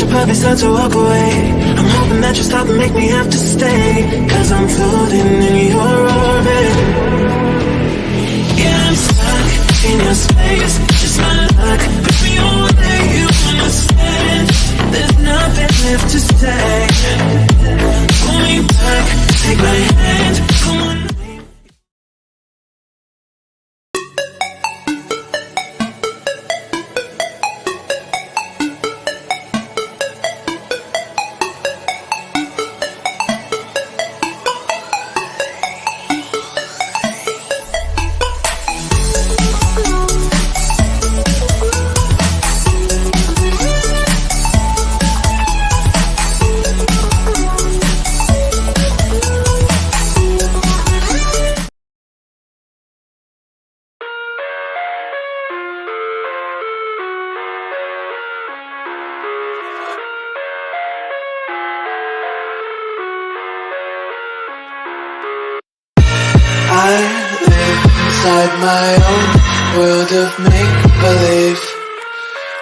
should probably start to walk away. I'm hoping that you stop and make me have to stay, cause I'm floating in your orbit. Yeah, I'm stuck in your space, just my luck. Put me on where you understand. There's nothing left to say. Pull me back, take my hand, come on. I live inside my own world of make-believe.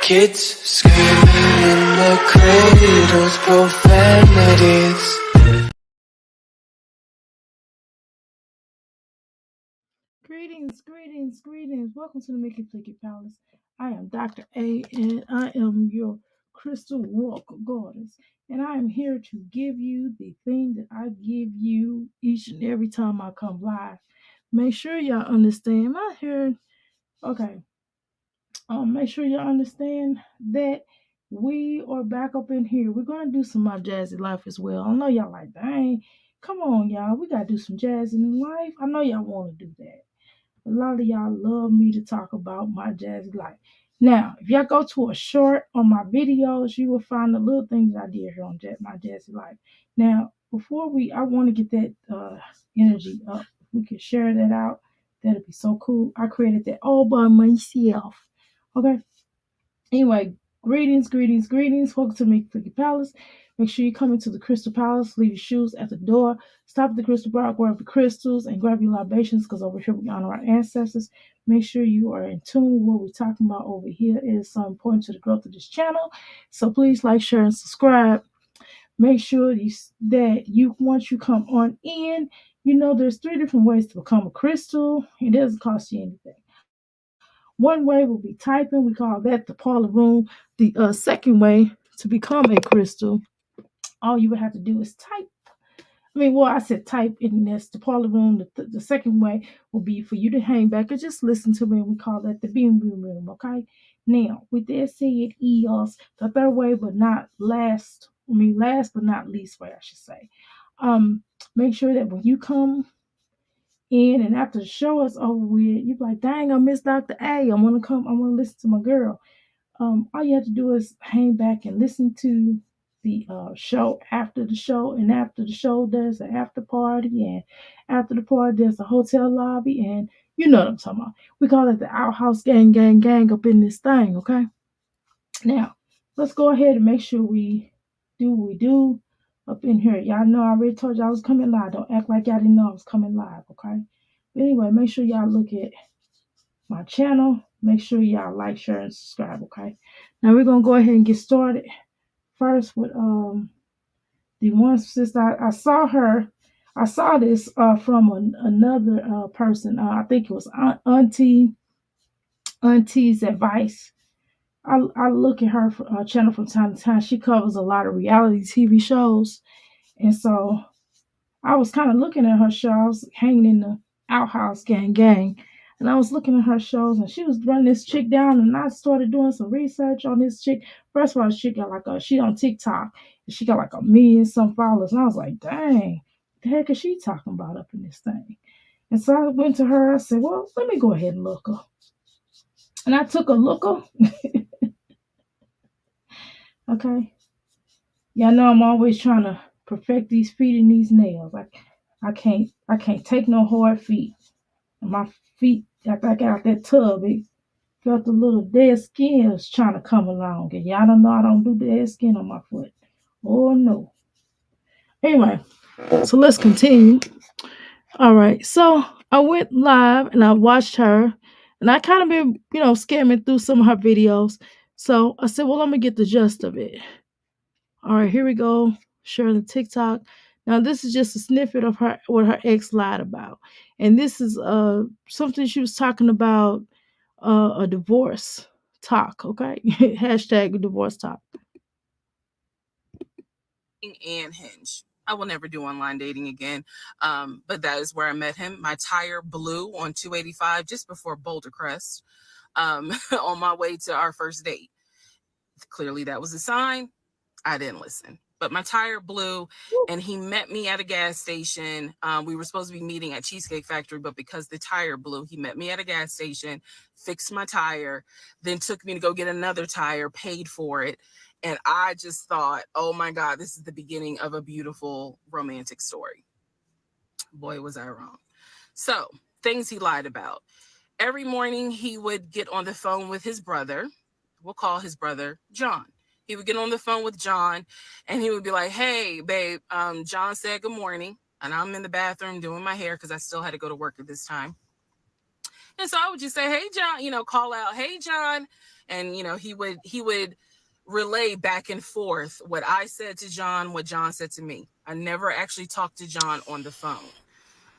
Kids screaming in the cradles, profanities. Greetings. Welcome to the Mickey Flicky Palace. I am Dr. A, and I am your crystal walker goddess. And I am here to give you the thing that I give you each and every time I come live. Make sure y'all understand. Am I here? Okay. Make sure y'all understand that we are back up in here. We're gonna do some My Jazzy Life as well. I know y'all like, dang, come on, y'all. We gotta do some jazz in life. I know y'all want to do that. A lot of y'all love me to talk about my jazzy life. Now, if y'all go to a short on my videos, you will find the little things I did here on my jazzy life. Now, I want to get that energy up. If we can share that out, that'd be so cool. I created that all by myself. Okay. Anyway, greetings. Welcome to Make Flicky Palace. Make sure you come into the Crystal Palace, leave your shoes at the door, stop at the Crystal Bar, grab the crystals, and grab your libations, because over here we honor our ancestors. Make sure you are in tune with what we're talking about over here. It is so important to the growth of this channel. So please like, share, and subscribe. Make sure once you come on in, there's 3 different ways to become a crystal. It doesn't cost you anything. One way will be typing. We call that the parlor room. The second way to become a crystal, all you would have to do is type. I said type in this, the parlor room. The second way will be for you to hang back and just listen to me. And we call that the beam room, okay? Now, with that said, is the third way, but not last but not least way, I should say. Make sure that when you come in and after the show is over with, you're like, dang, I miss Dr. A. I want to listen to my girl. All you have to do is hang back and listen to the show after the show. And after the show, there's an after party. And after the party, there's a hotel lobby. And you know what I'm talking about. We call it the outhouse gang up in this thing, okay? Now, let's go ahead and make sure we do what we do up in here. Y'all know I already told y'all I was coming live. Don't act like y'all didn't know I was coming live, okay? But anyway, make sure y'all look at my channel. Make sure y'all like, share, and subscribe, okay? Now we're gonna go ahead and get started. First with the one sister. I saw this from another person. I think it was Auntie's advice. I look at her channel from time to time. She covers a lot of reality TV shows, and so I was kind of looking at her show. I was hanging in the outhouse gang. And I was looking at her shows, and she was running this chick down, and I started doing some research on this chick. First of all, she got she on TikTok, and she got like 1 million some followers. And I was like, dang, what the heck is she talking about up in this thing? And so I went to her. I said, well, let me go ahead and look her. And I took a looker. Okay. Y'all know I'm always trying to perfect these feet and these nails. Like I can't take no hard feet. And my feet, after I got out that tub, it felt a little dead skin was trying to come along. And y'all don't know I don't do dead skin on my foot. Oh no. Anyway, so let's continue. All right. So I went live and I watched her, and I kind of been, scamming through some of her videos. So I said, well, let me get the gist of it. All right, here we go. Sharing the TikTok. Now this is just a snippet of her what her ex lied about, and this is something she was talking about a divorce talk. Okay, hashtag divorce talk. And Hinge. I will never do online dating again. But that is where I met him. My tire blew on 285 just before Boulder Crest on my way to our first date. Clearly, that was a sign. I didn't listen. But my tire blew, and he met me at a gas station. We were supposed to be meeting at Cheesecake Factory, but because the tire blew, he met me at a gas station, fixed my tire, then took me to go get another tire, paid for it. And I just thought, oh my God, this is the beginning of a beautiful romantic story. Boy, was I wrong. So, things he lied about. Every morning, he would get on the phone with his brother. We'll call his brother John. He would get on the phone with John and he would be like, hey, babe, John said good morning. And I'm in the bathroom doing my hair because I still had to go to work at this time. And so I would just say, hey, John, call out, hey, John. And, he would relay back and forth what I said to John, what John said to me. I never actually talked to John on the phone.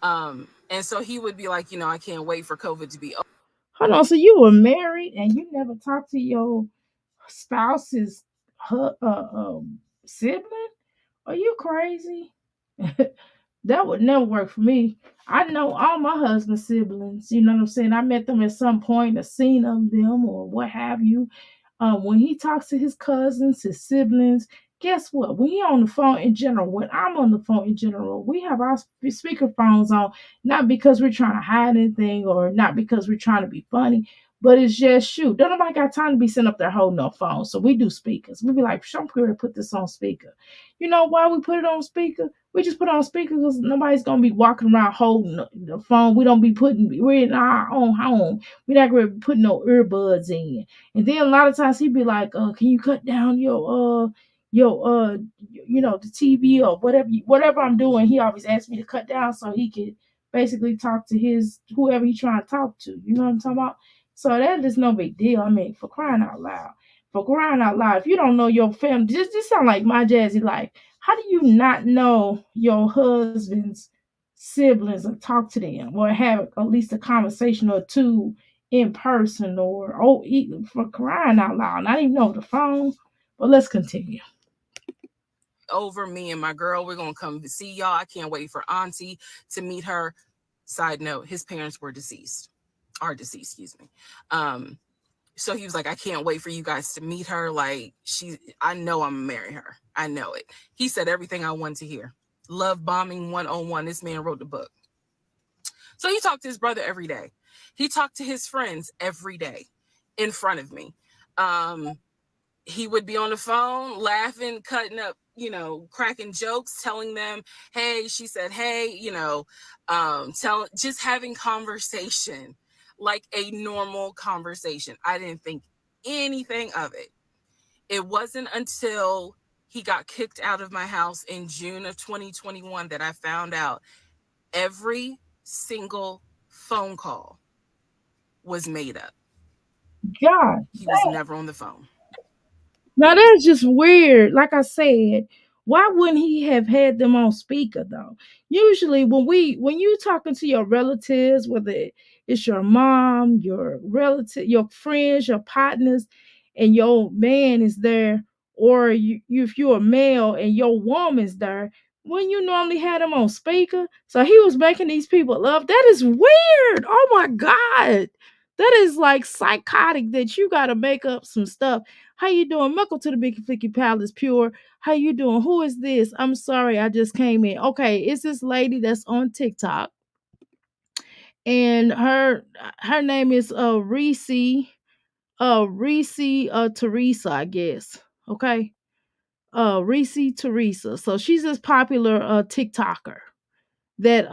And so he would be like, I can't wait for COVID to be over. Hold on, so you were married and you never talked to your spouse's sibling? Are you crazy? That would never work for me. I know all my husband's siblings. You know what I'm saying? I met them at some point, a scene of them, or what have you. When he talks to his cousins, his siblings, guess what? When he on the phone in general, when I'm on the phone in general, we have our speaker phones on, not because we're trying to hide anything or not because we're trying to be funny, but it's just shoot. Don't nobody got time to be sitting up there holding no phone. So we do speakers. We be like, some people put this on speaker. You know why we put it on speaker? We just put it on speaker because nobody's gonna be walking around holding the phone. We don't be we're in our own home. We're not gonna be putting no earbuds in. And then a lot of times he'd be like, can you cut down the TV or whatever I'm doing. He always asks me to cut down so he could basically talk to his whoever he's trying to talk to. You know what I'm talking about? So that is no big deal. I mean, for crying out loud. For crying out loud, if you don't know your family, this sound like my jazzy life. How do you not know your husband's siblings and talk to them or have at least a conversation or two in person or for crying out loud, not even over the phone? But let's continue. Over me and my girl. We're going to come see y'all. I can't wait for Auntie to meet her. Side note, his parents were deceased. Are deceased, excuse me. So he was like, I can't wait for you guys to meet her. Like, I know I'm gonna marry her. I know it. He said everything I wanted to hear. Love bombing 101. This man wrote the book. So he talked to his brother every day. He talked to his friends every day in front of me. He would be on the phone laughing, cutting up, cracking jokes, telling them, hey, she said, hey, just having conversation like a normal conversation. I didn't think anything of it. It wasn't until he got kicked out of my house in June of 2021 that I found out every single phone call was made up. God, He was never on the phone. now that's just weird. Like I said, why wouldn't he have had them on speaker though? Usually when you talking to your relatives, whether it's your mom, your relative, your friends, your partners, and your man is there, or if you're a male and your woman's there, when you normally had them on speaker. So he was making these people love. That is weird. Oh my God. That is like psychotic that you gotta make up some stuff. How you doing? Welcome to the Big Flicky Palace Pure. How you doing? Who is this? I'm sorry, I just came in. Okay, it's this lady that's on TikTok, and her name is Reese Teresa, I guess. Okay, Reese Teresa. So she's this popular TikToker that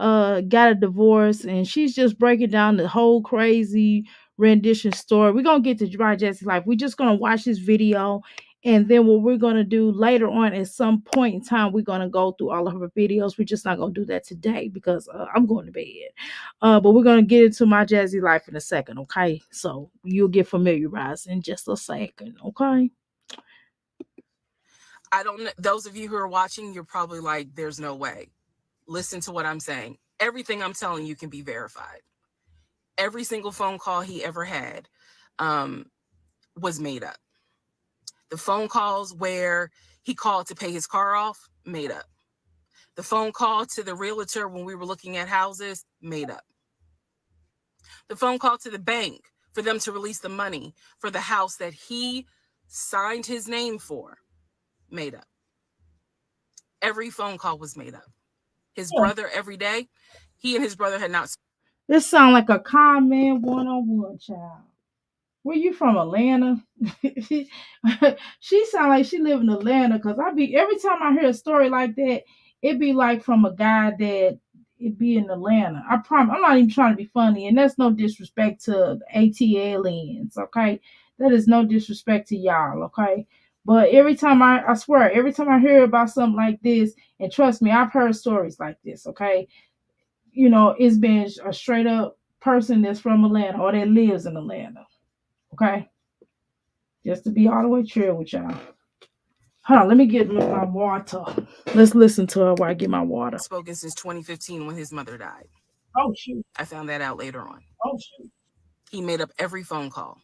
got a divorce, and she's just breaking down the whole crazy rendition story. We're gonna get to Dry Jesse's life. We're just gonna watch this video, and then what we're gonna do later on at some point in time, we're gonna go through all of her videos. We're just not gonna do that today because I'm going to bed. But we're gonna get into my Jazzy life in a second, okay? So you'll get familiarized in just a second, okay? I don't know. Those of you who are watching, you're probably like, there's no way. Listen to what I'm saying. Everything I'm telling you can be verified. Every single phone call he ever had um, was made up. The phone calls where he called to pay his car off, made up. The phone call to the realtor when we were looking at houses, made up. The phone call to the bank for them to release the money for the house that he signed his name for, made up. Every phone call was made up. His Yeah. brother, every day, he and his brother had not. This sound like a con man one-on-one, child. Where you from, Atlanta? She sound like she live in Atlanta because I be every time I hear a story like that, it be like from a guy that it be in Atlanta. I promise. I'm not even trying to be funny, and that's no disrespect to ATLians, okay? That is no disrespect to y'all, okay? But every time I swear, every time I hear about something like this, and trust me, I've heard stories like this, okay? It's been a straight up person that's from Atlanta or that lives in Atlanta, okay? Just to be all the way true with y'all. Hold on, let me get my water. Let's listen to her while I get my water. Spoken since 2015 when his mother died. Oh shoot. I found that out later on. Oh shoot. He made up every phone call.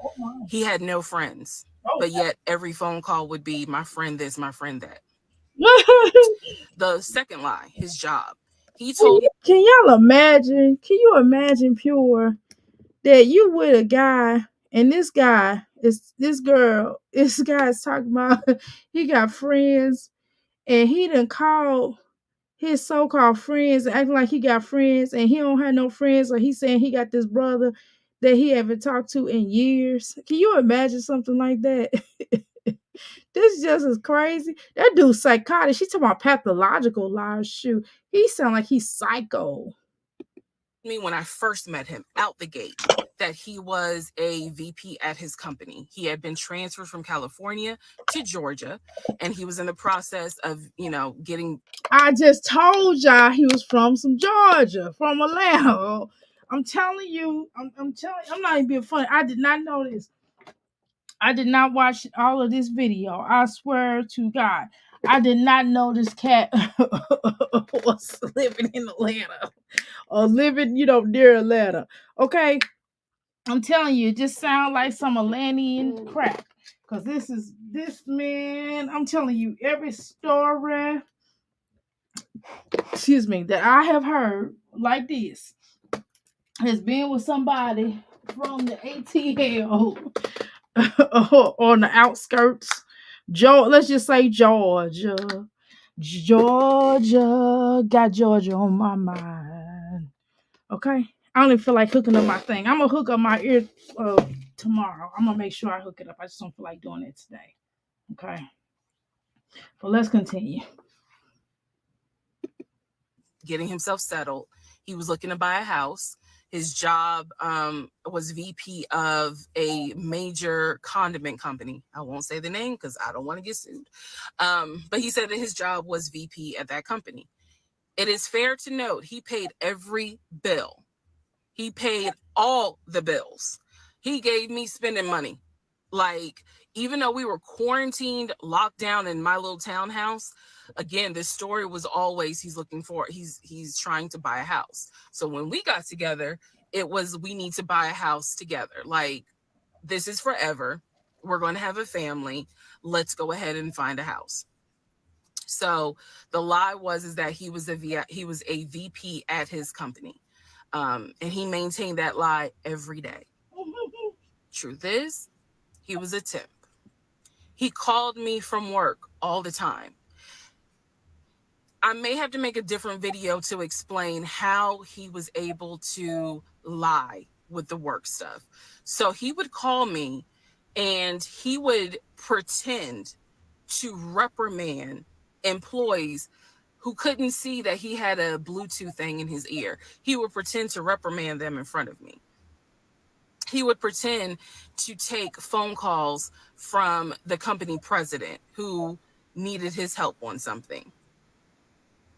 Oh my. He had no friends, Oh. but yet every phone call would be my friend this, my friend that. The second lie, his job. He told Can y'all imagine? Can you imagine, Pure, that you with a guy and this guy is this girl, this guy is talking about he got friends and he done called his so-called friends acting like he got friends and he don't have no friends, or he's saying he got this brother that he haven't talked to in years. Can you imagine something like that? This just is crazy. That dude's psychotic. She talking about pathological lies. Shoot, he sound like he's psycho. me when I first met him out the gate that he was a VP at his company. He had been transferred from California to Georgia, and he was in the process of, getting. I just told y'all he was from some Georgia, from Atlanta. I'm telling you, I'm telling you, I'm not even being funny. I did not know this. I did not watch all of this video. I swear to God. I did not know this cat was living in Atlanta or living, near Atlanta. Okay. I'm telling you, it just sounds like some Atlantean crap. Cause this man, I'm telling you, every story, excuse me, that I have heard like this has been with somebody from the ATL on the outskirts. Let's just say Georgia. Georgia, got Georgia on my mind. Okay, I don't even feel like hooking up my thing. I'm gonna hook up my ear tomorrow. I'm gonna make sure I hook it up. I just don't feel like doing it today. Okay, but let's continue. Getting himself settled. He was looking to buy a house. His job was VP of a major condiment company. I won't say the name because I don't want to get sued. But he said that his job was VP at that company. It is fair to note he paid every bill. He paid all the bills. He gave me spending money. Like, even though we were quarantined, locked down in my little townhouse, again, this story was always he's trying to buy a house. So when we got together, it was we need to buy a house together. Like, this is forever. We're going to have a family. Let's go ahead and find a house. So the lie is that he was a VP at his company. And he maintained that lie every day. Truth is, he was a temp. He called me from work all the time. I may have to make a different video to explain how he was able to lie with the work stuff. So he would call me and he would pretend to reprimand employees who couldn't see that he had a Bluetooth thing in his ear. He would pretend to reprimand them in front of me. He would pretend to take phone calls from the company president who needed his help on something.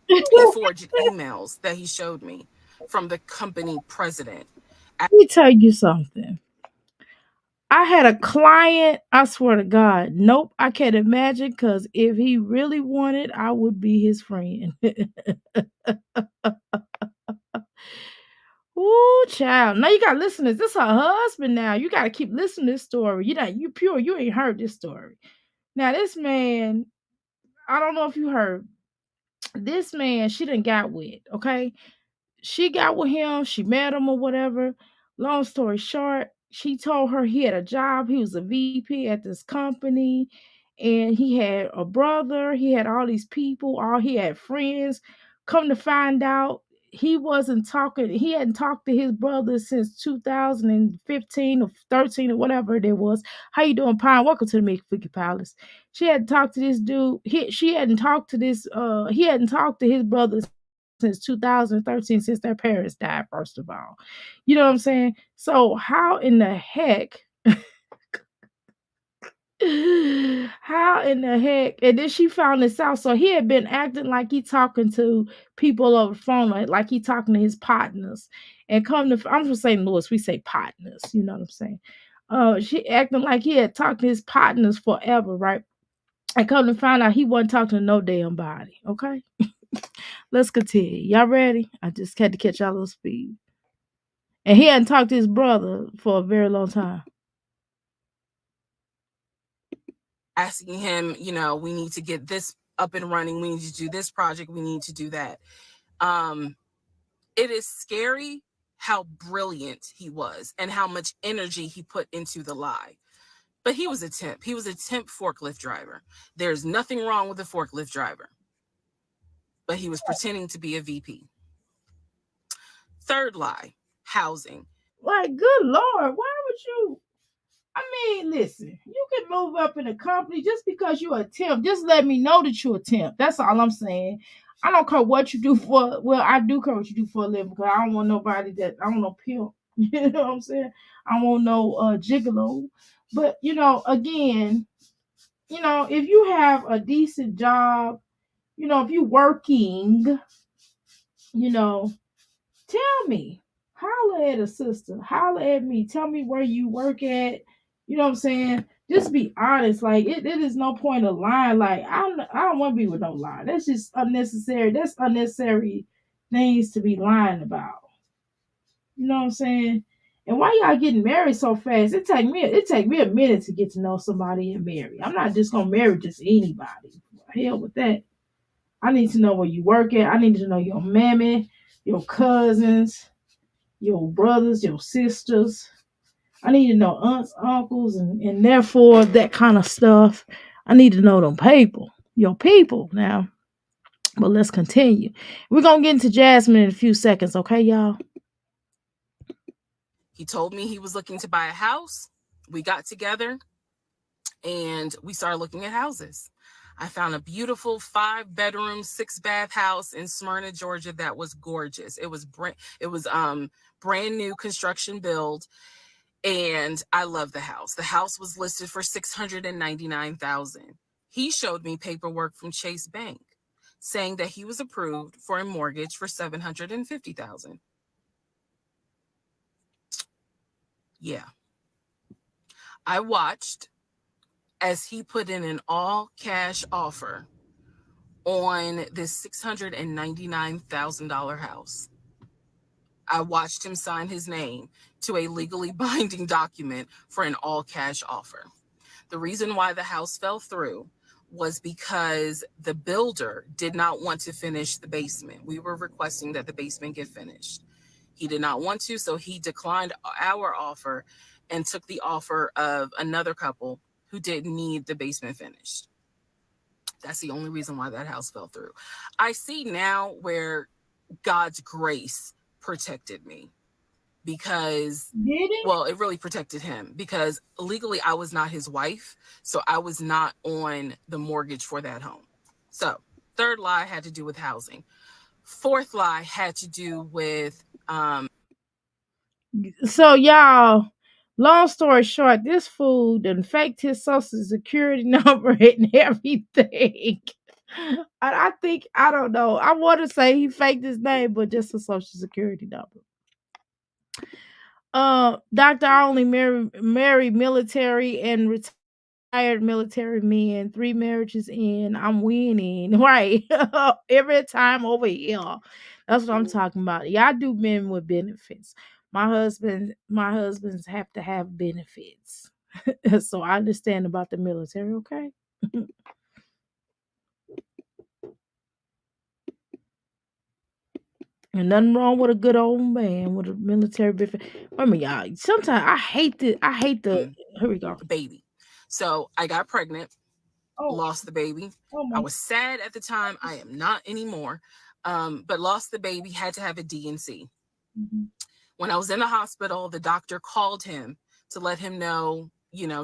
He forged emails that he showed me from the company president. Let me tell you something. I had a client, I swear to God, nope, I can't imagine because if he really wanted, I would be his friend. Ooh, child. Now you gotta listen to this. This her husband now. You gotta keep listening to this story. You pure, you ain't heard this story. Now, this man, I don't know if you heard, this man, she done got with, okay? She got with him, she met him or whatever. Long story short, she told her he had a job. He was a VP at this company, and he had a brother. He had all these people, all he had friends. Come to find out, he wasn't talking, he hadn't talked to his brother since 2015 or 13 or whatever it was. How you doing, Pine? Welcome to the Mickey Figgy Palace. She hadn't talked to this dude. She hadn't talked to this, he hadn't talked to his brother since 2013, since their parents died, first of all. You know what I'm saying? So how in the heck how in the heck? And then she found this out. So he had been acting like he talking to people over the phone, like he talking to his partners. And come to, I'm from St. Louis, we say partners, you know what I'm saying? She acting like he had talked to his partners forever, right? And come to find out he wasn't talking to no damn body. Okay. Let's continue. Y'all ready? I just had to catch y'all a little speed. And he hadn't talked to his brother for a very long time. Asking him, we need to get this up and running. We need to do this project. We need to do that. It is scary how brilliant he was and how much energy he put into the lie. But he was a temp. He was a temp forklift driver. There's nothing wrong with a forklift driver. But he was pretending to be a VP. Third lie, housing. Like, good Lord, why would you? I mean, listen, you can move up in a company just because you're a temp. Just let me know that you're a temp. That's all I'm saying. I don't care what you do for. Well, I do care what you do for a living because I don't want nobody that I don't know pimp. You know what I'm saying? I don't want no gigolo. But again, if you have a decent job, if you working, you know, tell me. Holla at a sister. Holla at me. Tell me where you work at. You know what I'm saying? Just be honest. Like it is no point of lying. Like I don't want to be with no lie. That's just unnecessary. That's unnecessary things to be lying about. You know what I'm saying? And why y'all getting married so fast? It take me a minute to get to know somebody and marry. I'm not just gonna marry just anybody. Hell with that. I need to know where you work at. I need to know your mammy, your cousins, your brothers, your sisters. I need to know aunts, uncles, and therefore that kind of stuff. I need to know them people, your people now. But let's continue. We're gonna get into Jasmine in a few seconds, okay, y'all? He told me he was looking to buy a house. We got together and we started looking at houses. I found a beautiful 5-bedroom, 6-bath house in Smyrna, Georgia that was gorgeous. It was brand new construction build, and I love the house. The house was listed for $699,000. He showed me paperwork from Chase Bank saying that he was approved for a mortgage for $750,000. Yeah. I watched as he put in an all-cash offer on this $699,000 house. I watched him sign his name to a legally binding document for an all-cash offer. The reason why the house fell through was because the builder did not want to finish the basement. We were requesting that the basement get finished. He did not want to, so he declined our offer and took the offer of another couple who didn't need the basement finished. That's the only reason why that house fell through. I see now where God's grace protected me because, Did it? well, it really protected him because legally I was not his wife. So I was not on the mortgage for that home. So third lie had to do with housing. Fourth lie had to do with, So y'all, long story short, this fool done faked his social security number and everything. And I think, I don't know. I want to say he faked his name, but just a social security number. Doctor, I only marry military and retired military men. 3 marriages in, I'm winning. Right. Every time over here. That's what I'm talking about. Y'all do men with benefits. My husbands have to have benefits. So I understand about the military, okay? And nothing wrong with a good old man with a military benefit. I mean, y'all, sometimes I hate the here we go. baby. So I got pregnant, Oh, lost the baby. oh I my was sad at the time. I am not anymore. But lost the baby, had to have a DNC. mhm. When I was in the hospital, the doctor called him to let him know,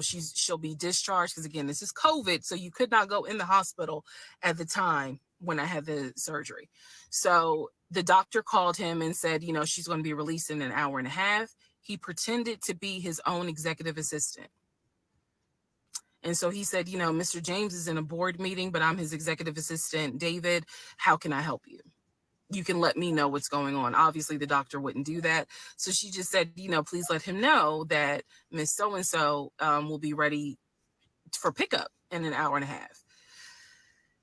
she'll be discharged because again, this is COVID, so you could not go in the hospital at the time when I had the surgery. So the doctor called him and said, she's going to be released in an hour and a half. He pretended to be his own executive assistant. And so he said, Mr. James is in a board meeting, but I'm his executive assistant. David, how can I help you? You can let me know what's going on. Obviously, the doctor wouldn't do that. So she just said, please let him know that Miss So-and-so will be ready for pickup in an hour and a half.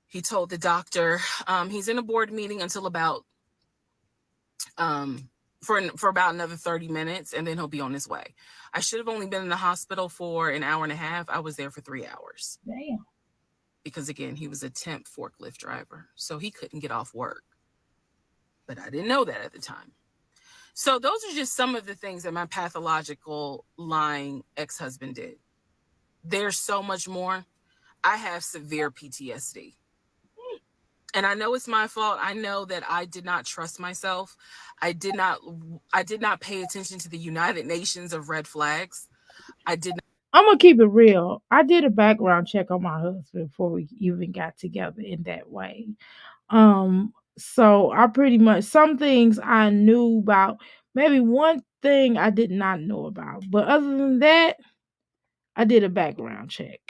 He told the doctor he's in a board meeting until about for about another 30 minutes, and then he'll be on his way. I should have only been in the hospital for an hour and a half. I was there for 3 hours. Damn. Because again, he was a temp forklift driver, so he couldn't get off work. But I didn't know that at the time. So those are just some of the things that my pathological lying ex-husband did. There's so much more. I have severe PTSD. And I know it's my fault. I know that I did not trust myself. I did not pay attention to the United Nations of red flags. I did not. I'm gonna keep it real. I did a background check on my husband before we even got together in that way. So I pretty much some things I knew about. Maybe one thing I did not know about, but other than that, I did a background check.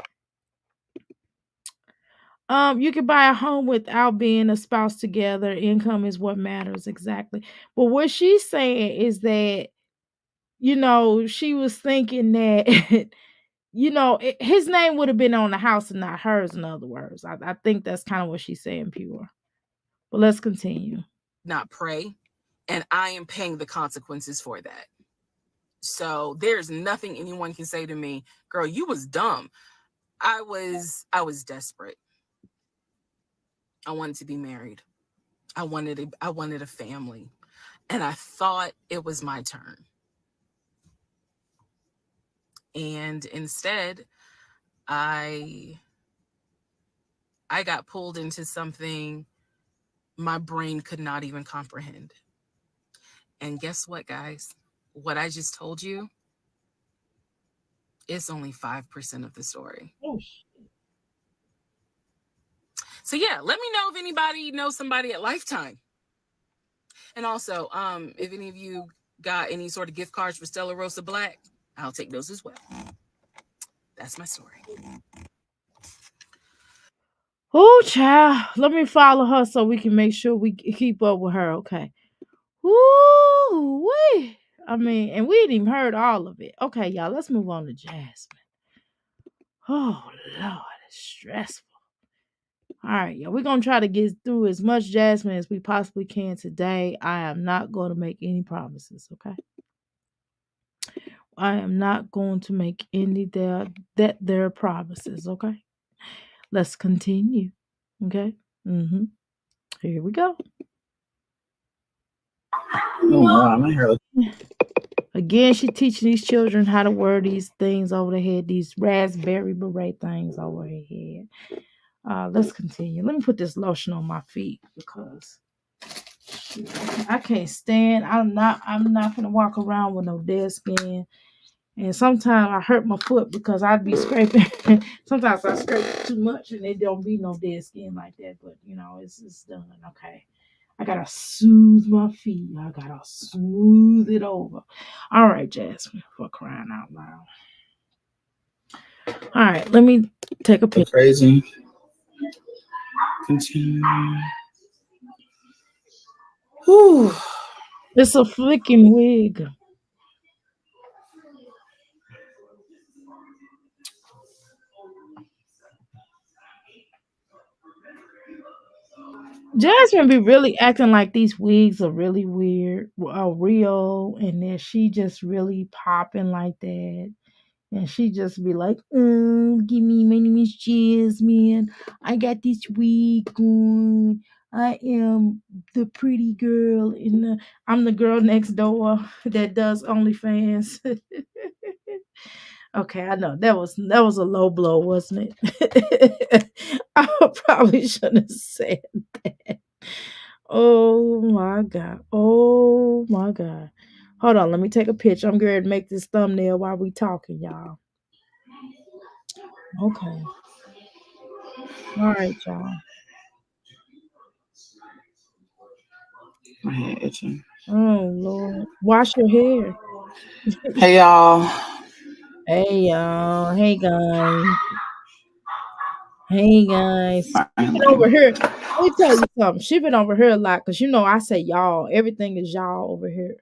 You can buy a home without being a spouse together. Income is what matters exactly. But what she's saying is that she was thinking that his name would have been on the house and not hers. In other words, I think that's kind of what she's saying, pure. But let's continue. Not pray, and I am paying the consequences for that. So there's nothing anyone can say to me, girl, you was dumb. I was desperate. I wanted to be married. I wanted a family, and I thought it was my turn. And instead, I got pulled into something my brain could not even comprehend. And guess what, guys? What I just told you is only 5% of the story. Oh, So yeah, let me know if anybody knows somebody at Lifetime. And also, if any of you got any sort of gift cards for Stella Rosa Black, I'll take those as well. That's my story. oh, child. Let me follow her so we can make sure we keep up with her. Okay. Woo wee. I mean, and we ain't even heard all of it. Okay, y'all. Let's move on to Jasmine. Oh Lord, it's stressful. All right, y'all. We're gonna try to get through as much Jasmine as we possibly can today. I am not going to make any promises. Okay. I am not going to make any their promises. Okay. Let's continue. Okay. Here we go. Oh wow, my hair looks Again, she teaching these children how to wear these things over their head, these raspberry beret things over their head. Let's continue. Let me put this lotion on my feet because I can't stand. I'm not gonna walk around with no dead skin. And sometimes I hurt my foot because I'd be scraping. Sometimes I scrape too much and it don't be no dead skin like that. But it's done. Okay. I gotta soothe my feet. I gotta smooth it over. All right, Jasmine, for crying out loud. All right, let me take a picture. crazy. Continue. Whew. It's a flicking wig. Jasmine be really acting like these wigs are really weird, real, and that she just really popping like that. And she just be like, give me, my name is Jasmine. I got this wig on. I am the pretty girl in the I'm the girl next door that does OnlyFans. Okay, I know that was a low blow, wasn't it? I probably shouldn't have said that. Oh my god. Oh my god. Hold on, let me take a picture. I'm going to make this thumbnail while we talking, y'all. Okay. All right, y'all. My head itching. Oh Lord. Wash your hair. Hey y'all. Hey y'all. Hey guys. Hey guys. She been Finally. over here. Let me tell you something. She been over here a lot because I say y'all. Everything is y'all over here.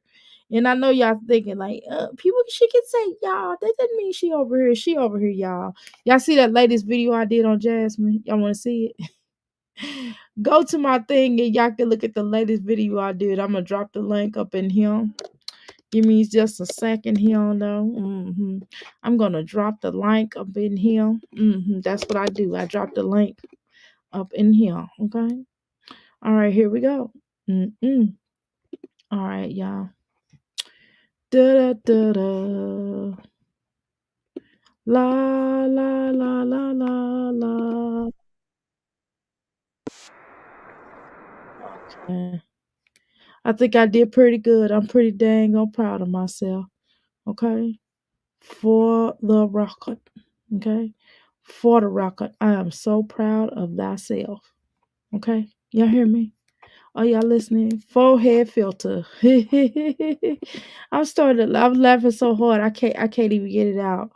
And I know y'all thinking like, people she can say y'all. That doesn't mean she over here. She over here, y'all. Y'all see that latest video I did on Jasmine? Y'all want to see it? Go to my thing and y'all can look at the latest video I did. I'm gonna drop the link up in here. Give me just a second here, though. I'm gonna drop the link up in here. That's what I do. I drop the link up in here. Okay. All right, here we go. All right, y'all. Da da da da. La la la la la la. Okay. I think I did pretty good. I'm pretty dang on proud of myself. Okay. For the rocket. Okay. For the rocket. I am so proud of thyself. Okay. Y'all hear me? Are y'all listening? Forehead filter. I'm laughing so hard I can't even get it out.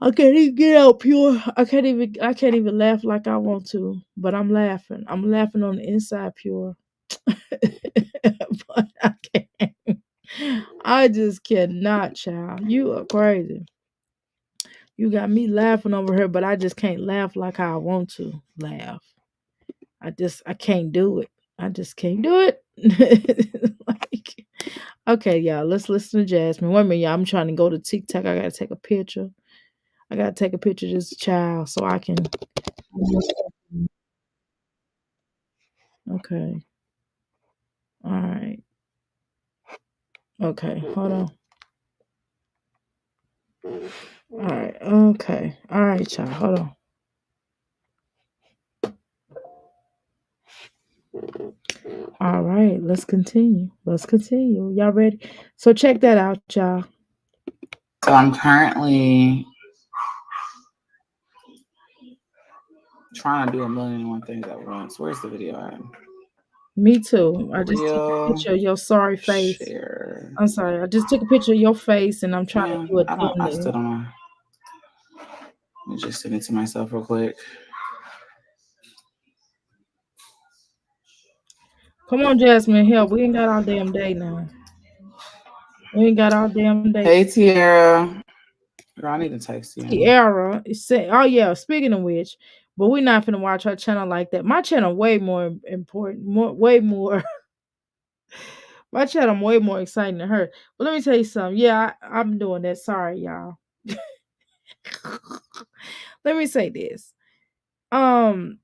I can't even get out pure. I can't even laugh like I want to. But I'm laughing. I'm laughing on the inside pure. But I can't. I just cannot, child. You are crazy. You got me laughing over here, but I just can't laugh like how I want to laugh. I can't do it. I just can't do it. Like, okay, y'all, let's listen to Jasmine. Wait a minute, y'all. I'm trying to go to TikTok. I gotta take a picture. I gotta take a picture of this child so I can. Okay. All right. Okay. Hold on. All right. Okay. All right, y'all. Hold on. All right. Let's continue. Let's continue. Y'all ready? So check that out, y'all. So I'm currently trying to do a million and one things at once. Where's the video at? Me too. I just took a Real picture of your sorry face. share. I'm sorry. I just took a picture of your face and I'm trying to Man, do a I still thumbnail. don't know. Let me just send it to myself real quick. Come on, Jasmine. Help. We ain't got all damn day now. We ain't got all damn day. Hey Tiara. Girl, I need to text you. Tiara is saying, oh yeah, speaking of which, but we're not finna watch her channel like that. My channel way more important, way more. My channel way more exciting than her. But let me tell you something. Yeah, I'm doing that. Sorry, y'all. Let me say this. Um,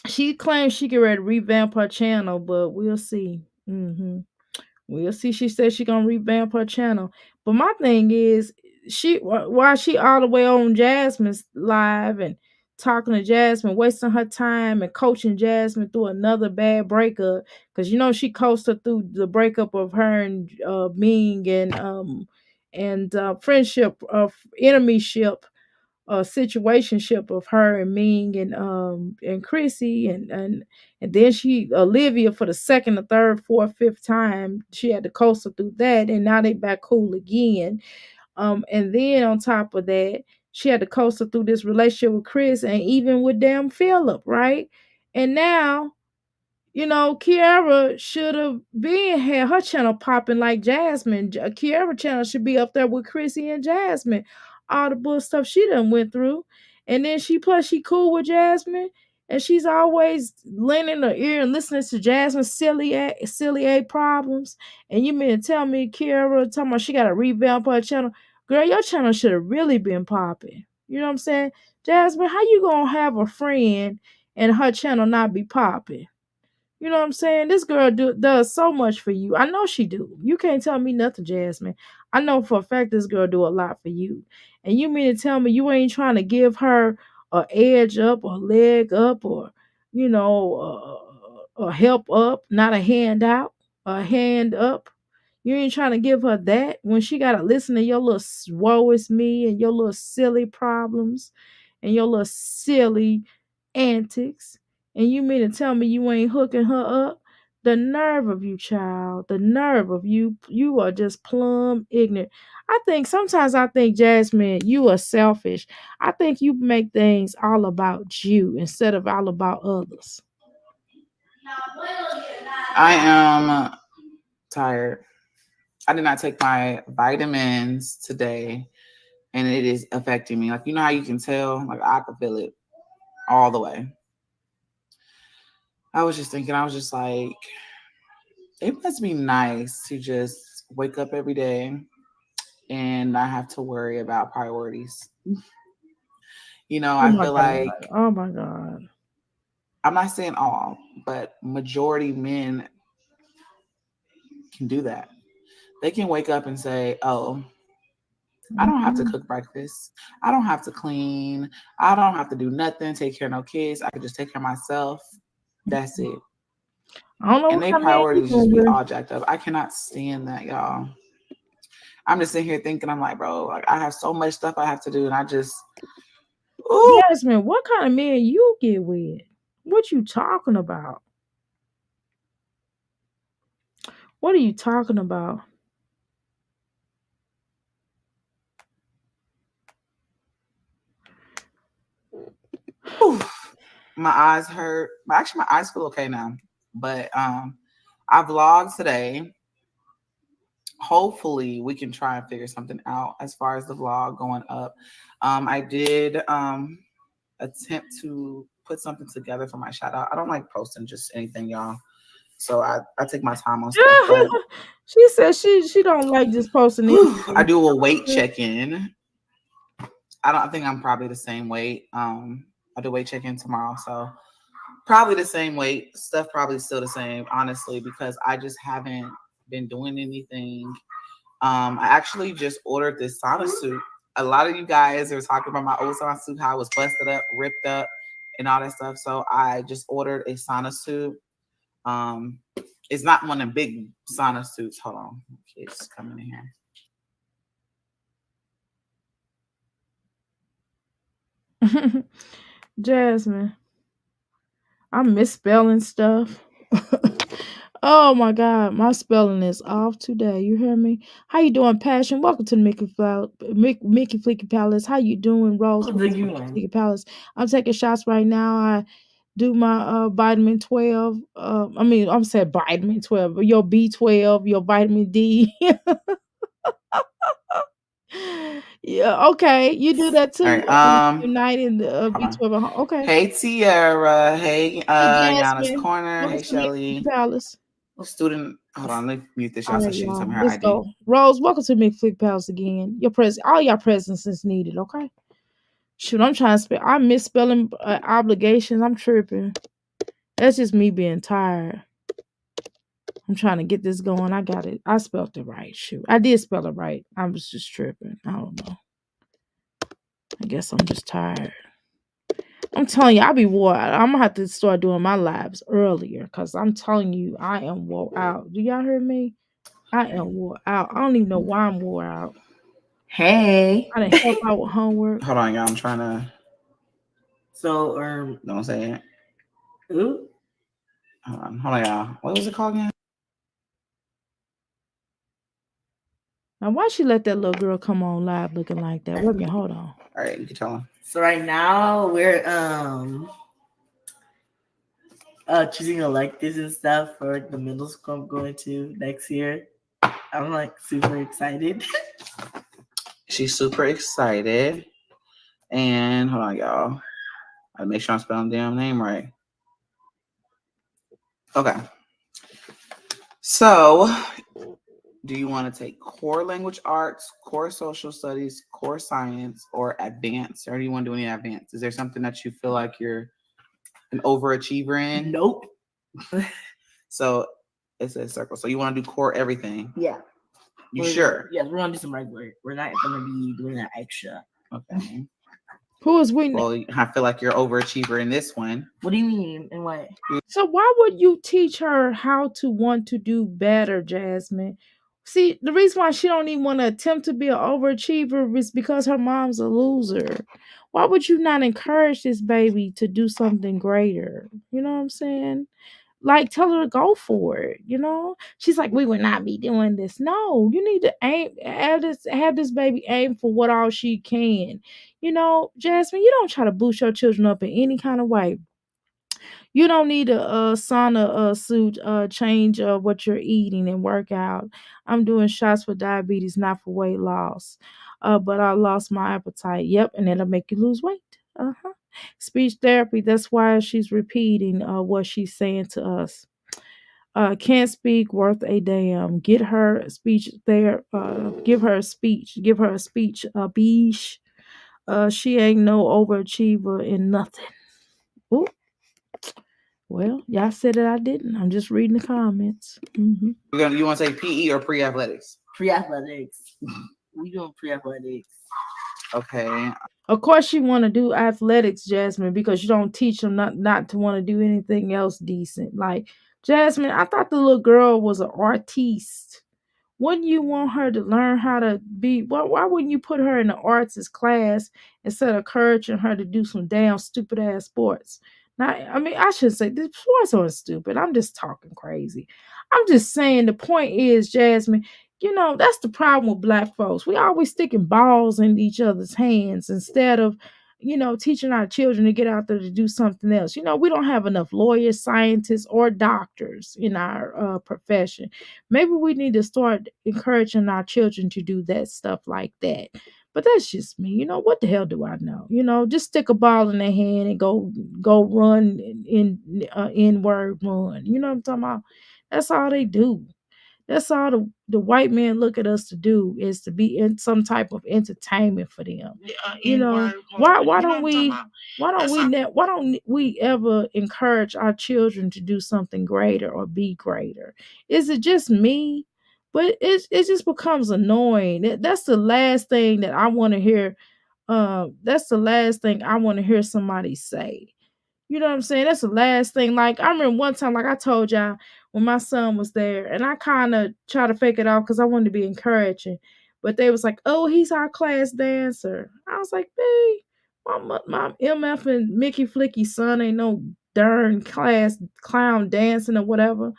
she claims she get ready to revamp her channel, but we'll see. We'll see. She said she gonna revamp her channel. But my thing is, why she all the way on Jasmine's live and talking to Jasmine, wasting her time and coaching Jasmine through another bad breakup. Because she coached her through the breakup of her and Ming and friendship of enemyship situationship of her and Ming and Chrissy and then she Olivia for the second, the third, fourth, fifth time she had to coast her through that, and now they back cool again. And then on top of that, she had to coast her through this relationship with Chris and even with damn Philip, right? And now Kiara should have been had her channel popping like Jasmine. Kiara channel should be up there with Chrissy and Jasmine. All the bull stuff she done went through. And then she cool with Jasmine. And she's always lending her ear and listening to Jasmine's silly a problems. And you mean to tell me, Kiara, talking about she got to revamp her channel? Girl, your channel should have really been popping. You know what I'm saying? Jasmine, how you gonna have a friend and her channel not be popping? You know what I'm saying? This girl does so much for you. I know she do. You can't tell me nothing, Jasmine. I know for a fact this girl do a lot for you. And you mean to tell me you ain't trying to give her a edge up or leg up or, a help up, not a hand out, a hand up. You ain't trying to give her that when she got to listen to your little woe is me and your little silly problems and your little silly antics. And you mean to tell me you ain't hooking her up? The nerve of you, child. The nerve of you. You are just plumb ignorant. I think, Jasmine, you are selfish. I think you make things all about you instead of all about others. I am tired. I did not take my vitamins today, and it is affecting me. Like, you know how you can tell? Like, I can feel it all the way. I was just like, it must be nice to just wake up every day and not have to worry about priorities. Oh I my feel God. like, Oh my God. I'm not saying all, but majority men can do that. They can wake up and say, oh, I don't have to Mhm. cook breakfast. I don't have to clean. I don't have to do nothing, take care of no kids. I can just take care of myself. That's it. I don't know And what they kind of man you priorities doing just be with. all jacked up. I cannot stand that, y'all. I'm just sitting here thinking, I'm like, bro, like I have so much stuff I have to do, and I just, ooh, Jasmine, what kind of man you get with? What you talking about? What are you talking about? ooh, my eyes hurt. Actually, my eyes feel okay now. But I vlogged today. Hopefully, we can try and figure something out as far as the vlog going up. I did attempt to put something together for my shout out. I don't like posting just anything, y'all. So I take my time on stuff, but She said she don't like just posting I anything. do a weight check-in. I think I'm probably the same weight. I do weight check-in tomorrow, so probably the same weight. Stuff probably still the same, honestly, because I just haven't been doing anything. I actually just ordered this sauna suit. A lot of you guys are talking about my old sauna suit, how it was busted up, ripped up, and all that stuff. So I just ordered a sauna suit. Um, it's not one of the big sauna suits. Hold on, kids coming in here. Jasmine, I'm misspelling stuff. Oh my God, my spelling is off today. You hear me? How you doing, Passion? Welcome to the Mickey Fleeky Palace. How you doing, Rose? Welcome to the Mickey Fleeky Palace. I'm taking shots right now. I do my vitamin 12. I'm saying vitamin 12, but your B12, your vitamin D. Yeah, okay. You do that All too. right. Uniting the Hold on. B12. Okay. Hey Tiara. Hey Hey, Yana's Jasmine. Corner. Welcome Hey to the Mickey Fleeky Shelly. Palace. Student. Hold on. Let me mute this, All y'all, so right, she can tell y'all. me her Let's ID. go. Rose, welcome to McFlick Palace again. All your presence is needed, okay? Shoot, I'm trying to spell. I'm misspelling obligations. I'm tripping. That's just me being tired. I'm trying to get this going. I got it. I spelled it right. Shoot. I did spell it right. I was just tripping. I don't know. I guess I'm just tired. I'm telling you, I'll be wore out. I'm gonna have to start doing my labs earlier because I'm telling you, I am wore out. Do y'all hear me? I am wore out. I don't even know why I'm wore out. Hey. I didn't help out with homework. Hold on, y'all. I'm trying to. So, Don't say it. ooh, Hold on, y'all. What was it called again? Now, why she let that little girl come on live looking like that? Wait a minute, hold on. All right, you can tell them. so right now we're choosing electives and stuff for the middle school I'm going to next year. I'm like super excited. She's super excited. And hold on, y'all. I make sure I'm spelling the damn name right. Okay. So, do you want to take core language arts, core social studies, core science, or advanced? Or do you want to do any advanced? Is there something that you feel like you're an overachiever in? Nope. So it's a circle. So you want to do core everything? Yeah. You sure? Yes, we're gonna do some regular. We're not gonna be doing that extra. Okay. Who is we? Well, I feel like you're overachiever in this one. What do you mean? And what? So why would you teach her how to want to do better, Jasmine? See, the reason why she don't even want to attempt to be an overachiever is because her mom's a loser. Why would you not encourage this baby to do something greater? You know what I'm saying? Like, tell her to go for it. She's like, we would not be doing this. No, you need to aim, have this baby aim for what all she can. Jasmine, you don't try to boost your children up in any kind of way. You don't need a, sauna suit, change what you're eating and work out. I'm doing shots for diabetes, not for weight loss. But I lost my appetite. Yep, and it'll make you lose weight. Uh-huh. Speech therapy, that's why she's repeating what she's saying to us. Can't speak, worth a damn. Get her speech there. Give her a speech. Give her a speech. Beesh. She ain't no overachiever in nothing. Ooh. Well, y'all said that I didn't. I'm just reading the comments. Mm-hmm. You want to say PE or pre-athletics? Pre-athletics. We doing pre-athletics. Okay. Of course, you want to do athletics, Jasmine, because you don't teach them not to want to do anything else decent. Like, Jasmine, I thought the little girl was an artiste. Wouldn't you want her to learn how to be? Why wouldn't you put her in the arts class instead of encouraging her to do some damn stupid ass sports? Now, I mean, I should say the sports aren't stupid. I'm just talking crazy. I'm just saying the point is, Jasmine, that's the problem with black folks. We always sticking balls in each other's hands instead of, teaching our children to get out there to do something else. We don't have enough lawyers, scientists, or doctors in our profession. Maybe we need to start encouraging our children to do that stuff like that. But that's just me. What the hell do I know? Just stick a ball in their hand and go run in word run. You know what I'm talking about? That's all they do. That's all the white men look at us to do is to be in some type of entertainment for them. Why don't we ever encourage our children to do something greater or be greater? Is it just me? But it just becomes annoying. That's the last thing that I want to hear. That's the last thing I want to hear somebody say. You know what I'm saying? That's the last thing. Like, I remember one time, like I told y'all, when my son was there, and I kind of tried to fake it off because I wanted to be encouraging. But they was like, oh, he's our class dancer. I was like, babe, my MF and Mickey Flicky's son ain't no darn class clown dancing or whatever.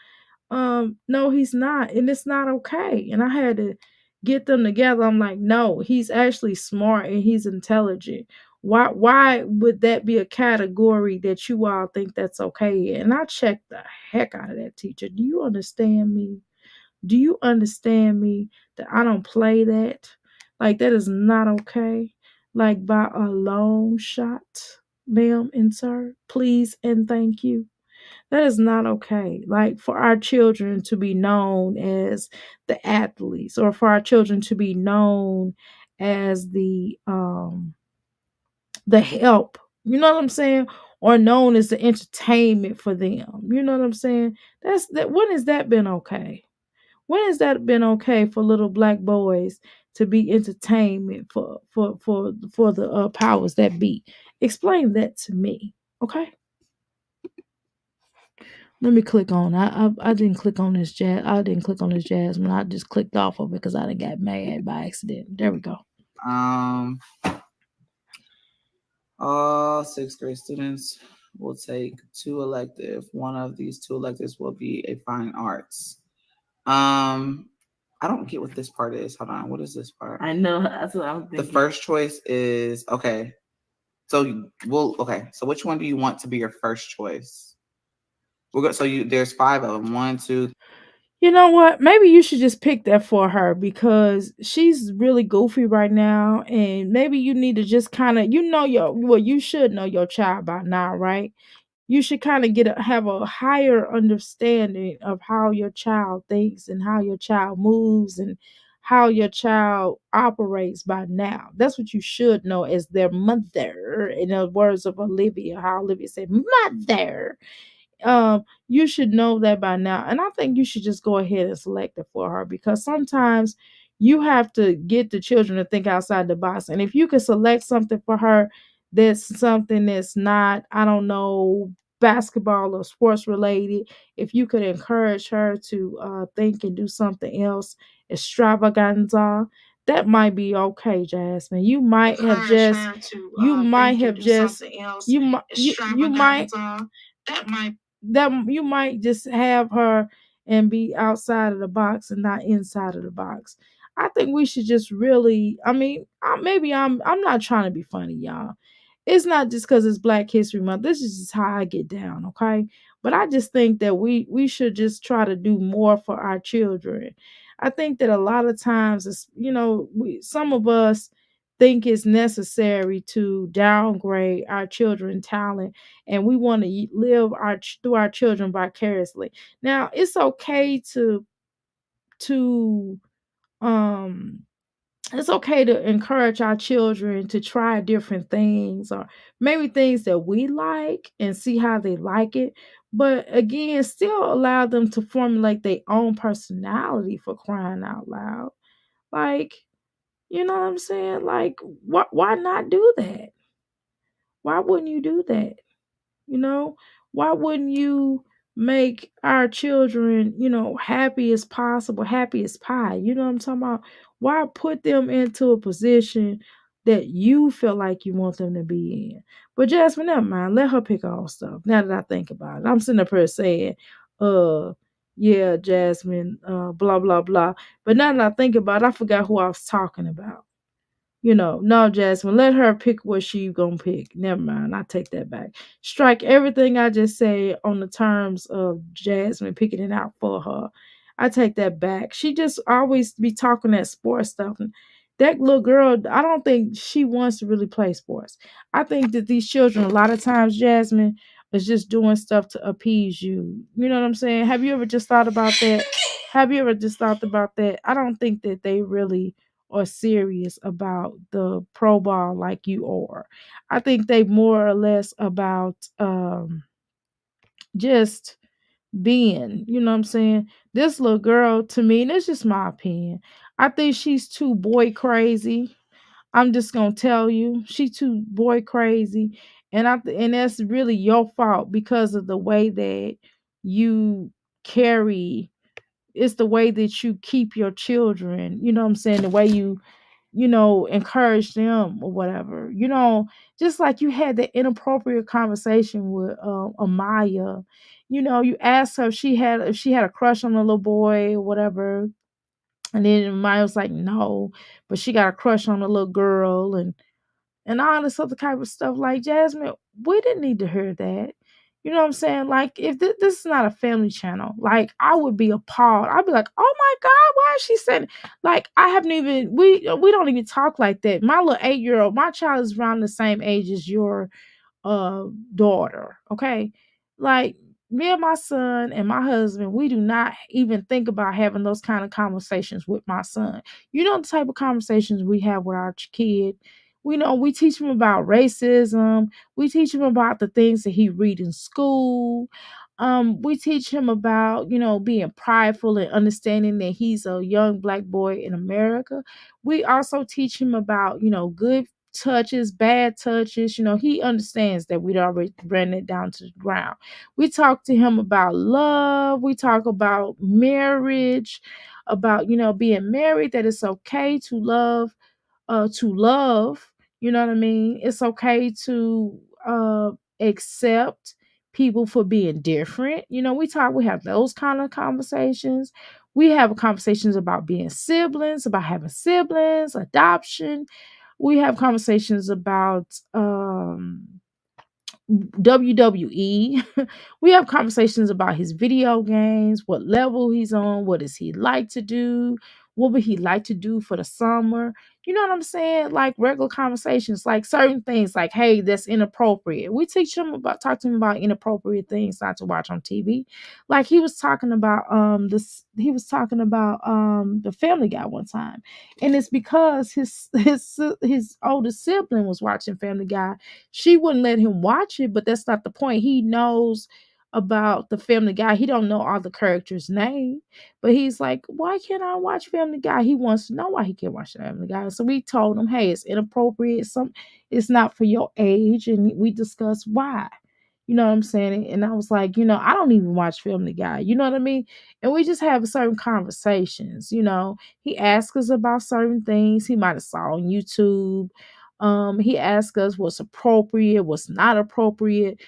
No, he's not, and it's not okay. And I had to get them together. I'm like, no, he's actually smart and he's intelligent. Why would that be a category that you all think that's okay? And I checked the heck out of that teacher. Do you understand me? Do you understand me that I don't play that? Like, that is not okay. Like, by a long shot, ma'am and sir. Please and thank you. That is not okay. Like, for our children to be known as the athletes, or for our children to be known as the help. You know what I'm saying? Or known as the entertainment for them. You know what I'm saying? That's that. When has that been okay? When has that been okay for little black boys to be entertainment for the powers that be? Explain that to me, okay? Let me click on. I didn't click on this jazz. I didn't click on this Jasmine. I just clicked off of it because I didn't got mad by accident. There we go. All sixth grade students will take 2 electives. One of these 2 electives will be a fine arts. I don't get what this part is. Hold on. What is this part? I know. That's what I'm thinking. The first choice is okay. So So which one do you want to be your first choice? There's 5 of them. 1, 2. You know what? Maybe you should just pick that for her because she's really goofy right now, and maybe you need to just kind of, you should know your child by now, right? You should kind of have a higher understanding of how your child thinks and how your child moves and how your child operates by now. That's what you should know as their mother. In the words of Olivia, how Olivia said, "Mother." You should know that by now. And I think you should just go ahead and select it for her because sometimes you have to get the children to think outside the box. And if you could select something for her that's something that's not, I don't know, basketball or sports related, if you could encourage her to think and do something else extravaganza, that might be okay, Jasmine. You might have just, you might have just, you might, that you might just have her and be outside of the box and not inside of the box. I think we should just really, I mean, maybe I'm not trying to be funny, y'all. It's not just because it's Black History Month. This is just how I get down, okay? But I just think that we should just try to do more for our children. I think that a lot of times, it's, some of us think it's necessary to downgrade our children's talent, and we want to live through our children vicariously. Now, it's okay to um it's okay to encourage our children to try different things or maybe things that we like and see how they like it. But again, still allow them to formulate their own personality for crying out loud. Like, you know what I'm saying? Like, why not do that? Why wouldn't you do that? You know, why wouldn't you make our children, happy as possible, happy as pie? You know what I'm talking about? Why put them into a position that you feel like you want them to be in? But Jasmine, never mind. Let her pick all stuff. Now that I think about it, I'm sitting up here saying, uh, yeah, Jasmine, blah blah blah. But now that I think about it, I forgot who I was talking about. No, Jasmine, let her pick what she gonna pick. Never mind, I take that back. Strike everything I just said on the terms of Jasmine picking it out for her. I take that back. She just always be talking that sports stuff. And that little girl, I don't think she wants to really play sports. I think that these children, a lot of times, Jasmine, is just doing stuff to appease you. You know what I'm saying? Have you ever just thought about that? Have you ever just thought about that? I don't think that they really or serious about the pro ball like you are. I think they more or less about just being, you know what I'm saying? This little girl to me, and it's just my opinion. I think she's too boy crazy. I'm just gonna tell you, she too boy crazy, and and that's really your fault because of the way that you carry. It's the way that you keep your children. You know what I'm saying? The way you encourage them or whatever. Just like you had that inappropriate conversation with Amaya. You asked her if she had a crush on the little boy or whatever. And then Amaya was like, no, but she got a crush on the little girl and all this other type of stuff. Like, Jasmine, we didn't need to hear that. You know what I'm saying? Like, if this is not a family channel, like, I would be appalled. I'd be like, oh my God, why is she saying? Like, I haven't even, we don't even talk like that. My little 8-year-old, my child is around the same age as your daughter. Okay. Like, me and my son and my husband, we do not even think about having those kind of conversations with my son. You know the type of conversations we have with our kid. We teach him about racism. We teach him about the things that he read in school. We teach him about, being prideful and understanding that he's a young Black boy in America. We also teach him about, good touches, bad touches. He understands that we'd already ran it down to the ground. We talk to him about love. We talk about marriage, about, being married, that it's okay to love. You know what I mean? It's okay to accept people for being different. We have those kind of conversations. We have conversations about being siblings, about having siblings, adoption. We have conversations about WWE. We have conversations about his video games, what level he's on, what does he like to do, what would he like to do for the summer. You know what I'm saying? Like regular conversations, like certain things, like, hey, that's inappropriate. We teach him about talk to him about inappropriate things not to watch on TV. Like he was talking about the Family Guy one time. And it's because his older sibling was watching Family Guy. She wouldn't let him watch it, but that's not the point. He knows about the Family Guy. He don't know all the characters' name, but he's like, why can't I watch Family Guy? He wants to know why he can't watch Family Guy. So we told him, hey, it's inappropriate. It's not for your age, and we discussed why. You know what I'm saying? And I was like, I don't even watch Family Guy. You know what I mean? And we just have certain conversations. He asks us about certain things he might have saw on YouTube. He asked us what's appropriate, what's not appropriate,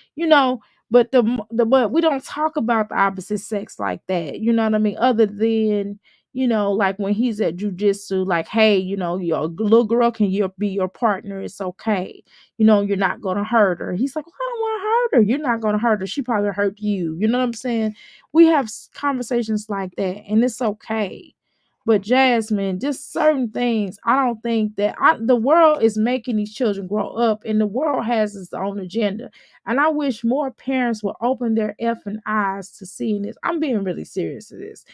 but but we don't talk about the opposite sex like that. You know what I mean? Other than, like when he's at jujitsu, like, hey, your little girl can be your partner. It's okay. You're not gonna hurt her. He's like, well, I don't want to hurt her. You're not gonna hurt her. She probably hurt you. You know what I'm saying? We have conversations like that, and it's okay. But Jasmine, just certain things, I don't think that the world is making these children grow up, and the world has its own agenda. And I wish more parents would open their effing eyes to seeing this. I'm being really serious with this.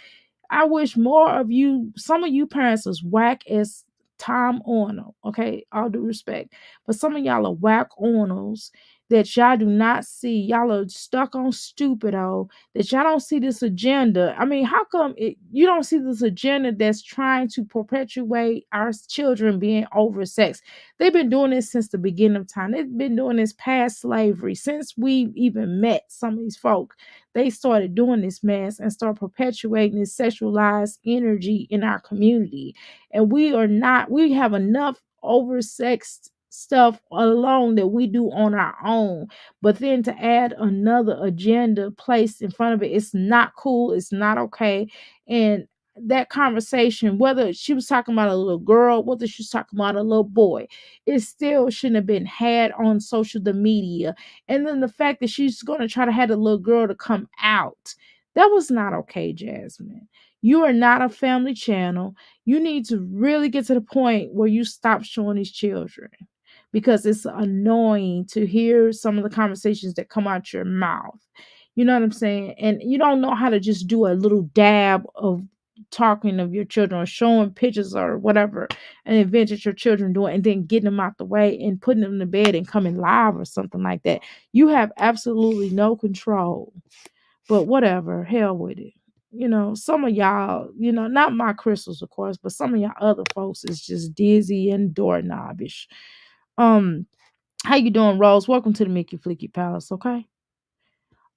I wish more of you, some of you parents was whack as Tom Arnold, okay? All due respect. But some of y'all are whack Arnolds that y'all do not see. Y'all are stuck on stupido, that y'all don't see this agenda. I mean, how come you don't see this agenda that's trying to perpetuate our children being oversexed? They've been doing this since the beginning of time. They've been doing this past slavery, since we even met some of these folk. They started doing this mess and start perpetuating this sexualized energy in our community. And we have enough oversexed stuff alone that we do on our own. But then to add another agenda placed in front of it, it's not cool. It's not okay. And that conversation, whether she was talking about a little girl, whether she was talking about a little boy, it still shouldn't have been had on social media. And then the fact that she's going to try to have the little girl to come out, that was not okay, Jasmine. You are not a family channel. You need to really get to the point where you stop showing these children, because it's annoying to hear some of the conversations that come out your mouth. You know what I'm saying? And you don't know how to just do a little dab of talking of your children or showing pictures or whatever an event that your children doing, and then getting them out the way and putting them to bed and coming live or something like that. You have absolutely no control. But whatever, hell with it. Some of y'all, not my crystals, of course, but some of y'all other folks is just dizzy and doorknobbish. um how you doing, Rose? Welcome to the Mickey Flicky Palace. Okay.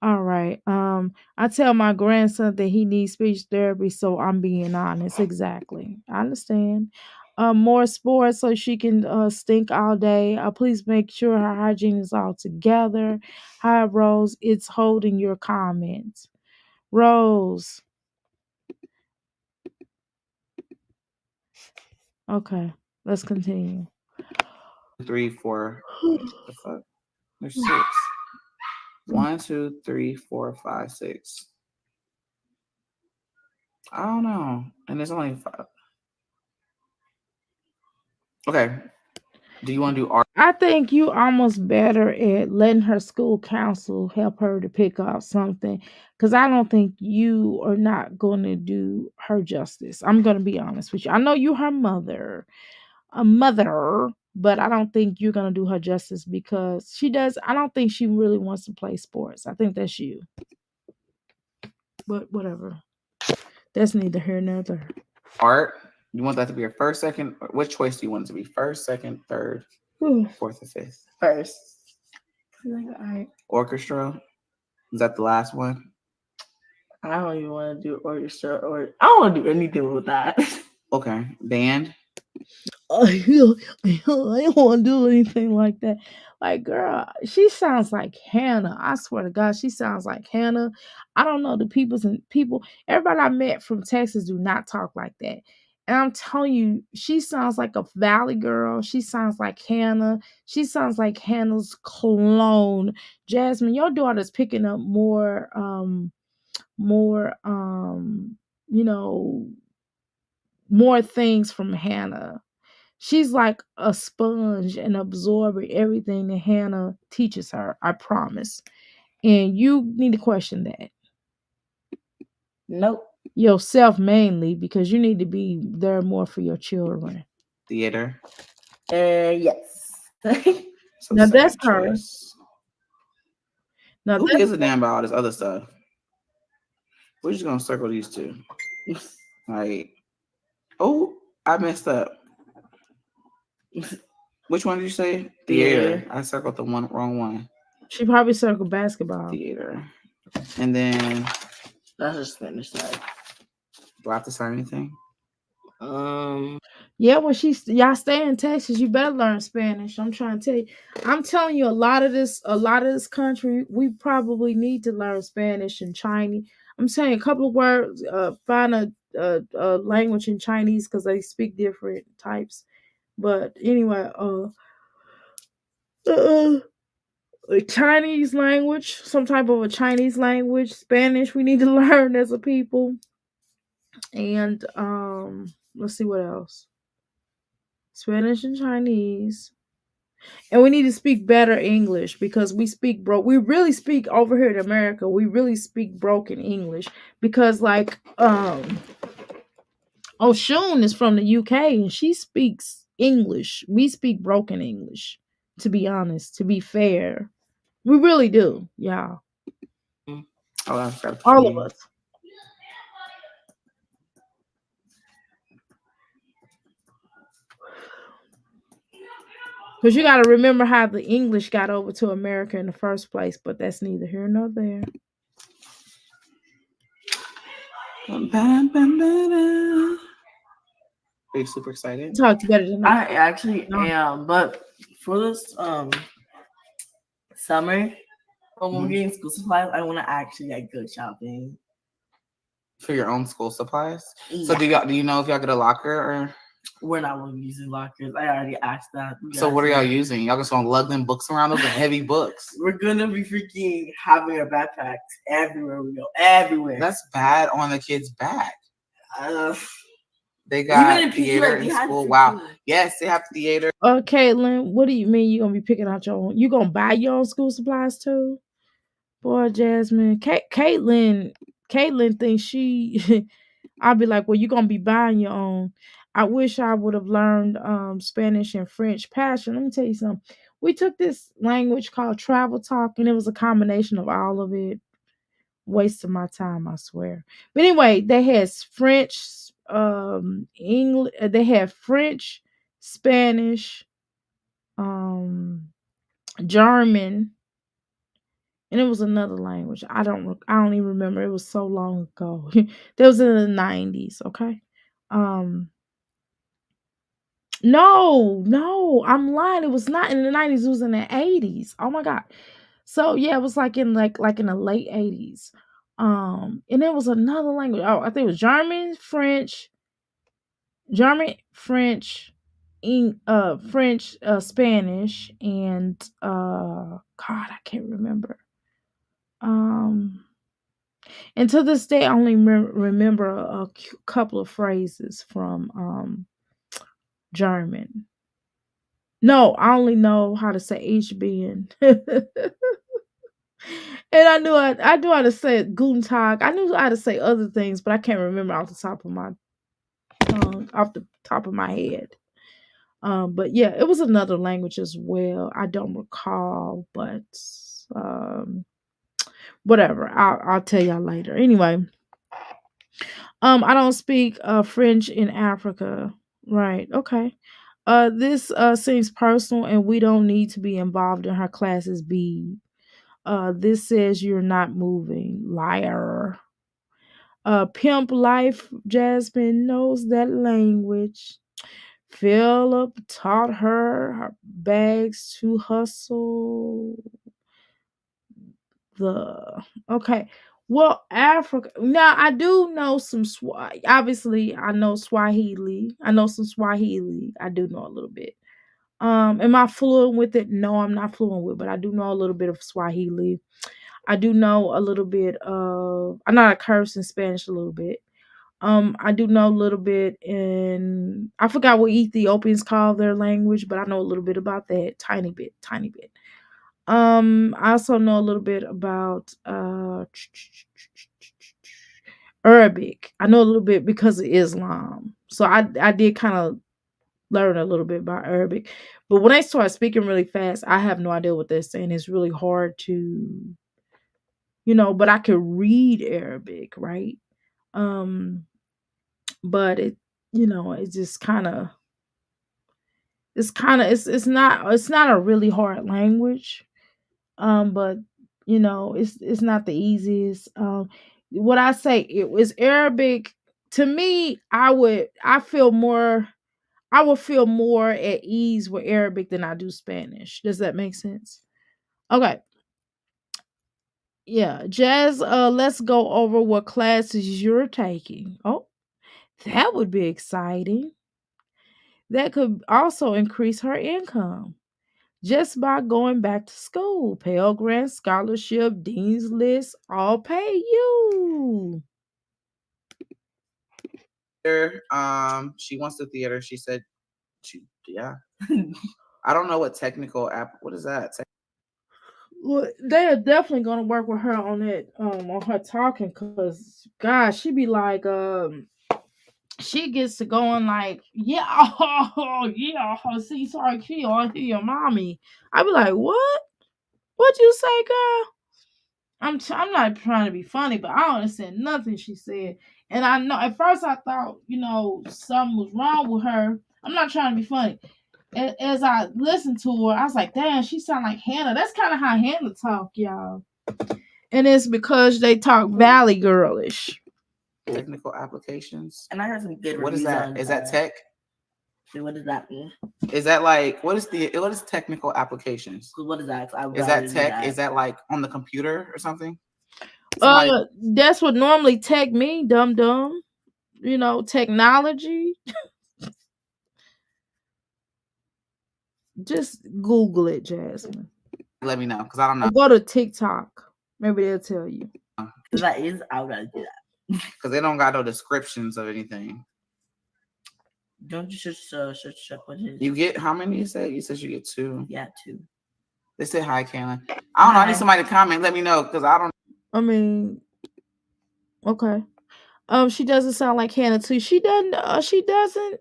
All right. I tell my grandson that he needs speech therapy, so I'm being honest. Exactly. I understand. More sports so she can stink all day. Please make sure her hygiene is all together. Hi, Rose. It's holding your comments. Rose. Okay. Let's continue. 3, 4. The fuck? There's 6. 1, 2, 3, 4, 5, 6. I don't know. And there's only 5. Okay. Do you want to do art? I think you almost better at letting her school council help her to pick out something, because I don't think you are not going to do her justice. I'm going to be honest with you. I know you her mother, a mother, but I don't think you're going to do her justice, because I don't think she really wants to play sports. I think that's you. But whatever. That's neither here nor there. Art? You want that to be your first, second? Which choice do you want it to be? First, second, third, fourth, or fifth? First. Orchestra? Is that the last one? I don't even want to do orchestra, or I don't want to do anything with that. Okay. Band? I don't want to do anything like that. Like, girl, she sounds like Hannah. I swear to God, she sounds like Hannah. I don't know, the people, everybody I met from Texas do not talk like that. And I'm telling you, she sounds like a Valley girl. She sounds like Hannah. She sounds like Hannah's clone. Jasmine, your daughter's picking up more you know, more things from Hannah. She's like a sponge and absorbing everything that Hannah teaches her. I promise. And you need to question that. Nope. Yourself mainly, because you need to be there more for your children. Theater. Yes. So Now that's second her. choice. Now Who that's gives a damn about all this other stuff? We're just gonna circle these two. Like, oh, I messed up. Which one did you say? Theater. I circled the wrong one. she probably circled basketball. Theater. And then That's a Spanish side. do I have to sign anything? Yeah, when y'all stay in Texas, you better learn Spanish. I'm trying to tell you. I'm telling you, a lot of this country, we probably need to learn Spanish and Chinese. I'm saying a couple of words. Find a language in Chinese because they speak different types. But anyway, a Chinese language, some type of a Chinese language, Spanish. We need to learn as a people. And let's see what else. Spanish and Chinese. And we need to speak better English because we really speak over here in America. We really speak broken English because like Oshun is from the UK and she speaks English. We speak broken English, to be honest, to be fair. We really do. Yeah. Oh, I've got All of us. Because you got to remember how the English got over to America in the first place, but that's neither here nor there. Are you super excited? You talked better than I actually No. am, but for this summer, when we're getting school supplies, I want to actually like go shopping. For your own school supplies? Yeah. So do you know if y'all get a locker or? We're not using lockers. I already asked that. So what are y'all using? Y'all just want to lug them books around? Those are heavy books. We're gonna be freaking having our backpacks everywhere we go. Everywhere. That's bad on the kids' back. They Even got in theater PE, in like, school. Wow. Yes, they have theater. Caitlin, what do you mean you gonna be picking out your own? You gonna buy your own school supplies too? Boy, Jasmine, Caitlin thinks she. I'll be like, well, you gonna be buying your own. I wish I would have learned Spanish and French passion. Let me tell you something. We took this language called travel talk, and it was a combination of all of it. Waste of my time, I swear. But anyway, they had French, English. They had French, Spanish, German, and it was another language. I don't even remember. It was so long ago. That was in the 90s. Okay. No, I'm lying. It was not in the 90s. It was in the 80s. Oh my god. So yeah, it was like in the late 80s. And it was another language. Oh, I think it was German, French, French, Spanish, and God, I can't remember. And to this day, I only remember a couple of phrases from German. No, I only know how to say Ich bin. And I knew how to say Guten Tag. I knew how to say other things, but I can't remember off the top of my tongue, off the top of my head. But yeah, it was another language as well. I don't recall, but whatever. I'll tell y'all later. Anyway, I don't speak French in Africa. Right. Okay. This seems personal and we don't need to be involved in her classes B. This says you're not moving. Liar. Pimp life, Jasmine knows that language. Philip taught her bags to hustle. Okay. Well, Africa. Now I do know some. Obviously, I know Swahili. I know some Swahili. I do know a little bit. Am I fluent with it? No, I'm not fluent with, but I do know a little bit of Swahili. I do know a little bit of. I know how to curse in Spanish a little bit. I do know a little bit in. I forgot what Ethiopians call their language, but I know a little bit about that. Tiny bit, tiny bit. I also know a little bit about Arabic. I know a little bit because of Islam. So I did kind of learn a little bit about Arabic. But when they start speaking really fast, I have no idea what they're saying. It's really hard to, but I can read Arabic, right? Um, but it's just it's not a really hard language. But it's not the easiest. What I say it was Arabic to me. I would feel more at ease with Arabic than I do Spanish. Does that make sense? Okay. Yeah, Jazz, let's go over what classes you're taking. Oh, that would be exciting. That could also increase her income just by going back to school. Pell Grant, scholarship, Dean's List, all pay you. She wants the theater. She said, yeah. I don't know what technical app. What is that? Well, they are definitely gonna work with her on that, on her talking, because gosh, she be like, she gets to going like, yeah, oh, yeah, see, sorry, she on here, mommy. I be like, what? What you say, girl? I'm not trying to be funny, but I don't understand nothing she said. And I know at first I thought, something was wrong with her. I'm not trying to be funny. As I listened to her, I was like, damn, she sound like Hannah. That's kind of how Hannah talk, y'all. And it's because they talk Valley girlish. Technical applications. And I heard some good What is reviews that? on, Is that tech? What does that mean? Is that like what is technical applications? What is that? Is that tech? Is that like on the computer or something? That's what normally tech mean, dum dum. Technology. Just Google it, Jasmine. Let me know because I don't know. Or go to TikTok. Maybe they'll tell you. That is, I would rather do that because they don't got no descriptions of anything. Don't you just check what it is? You get how many? You said you get 2. Yeah, 2. They said hi, Kaylin. I don't know. I need somebody to comment. Let me know because I don't. I mean, okay. She doesn't sound like Hannah too. She doesn't. She doesn't.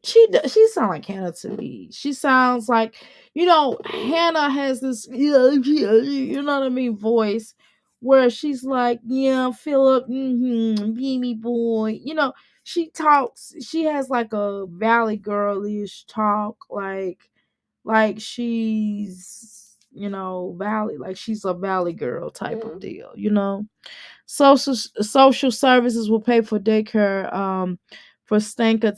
She sound like Hannah to me. She sounds like Hannah has this you know what I mean voice where she's like, yeah, Philip, Beamy boy. She talks. She has like a Valley girlish talk, like she's Valley, like she's a Valley girl type of deal. Social services will pay for daycare for Stanka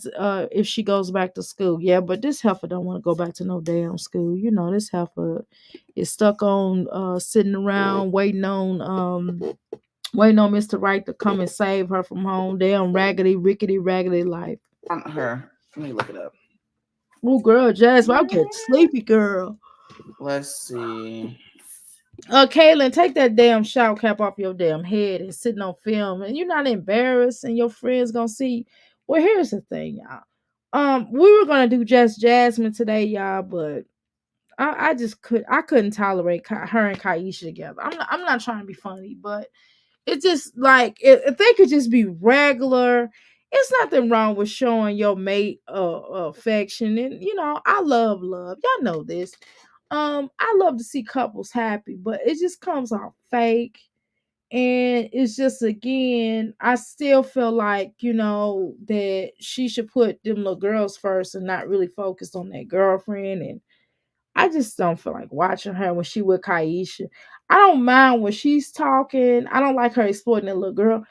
if she goes back to school. Yeah, but this heifer don't want to go back to no damn school. This heifer is stuck on sitting around waiting on Mr. Right to come and save her from home. Damn rickety life. Her. Let me look it up. Oh girl, Jasmine, I'm getting sleepy, girl. Let's see. Kaylin, take that damn shower cap off your damn head and sitting on film, and you're not embarrassed, and your friends gonna see. Well, here's the thing, y'all. We were gonna do just Jasmine today, y'all, but I just couldn't tolerate her and Kaisha together. I'm not trying to be funny, but it's just like if they could just be regular. It's nothing wrong with showing your mate affection, and I love. Y'all know this. I love to see couples happy, but it just comes off fake. And it's just, again, I still feel like, that she should put them little girls first and not really focus on that girlfriend. And I just don't feel like watching her when she with Kaisha. I don't mind when she's talking. I don't like her exploiting that little girl.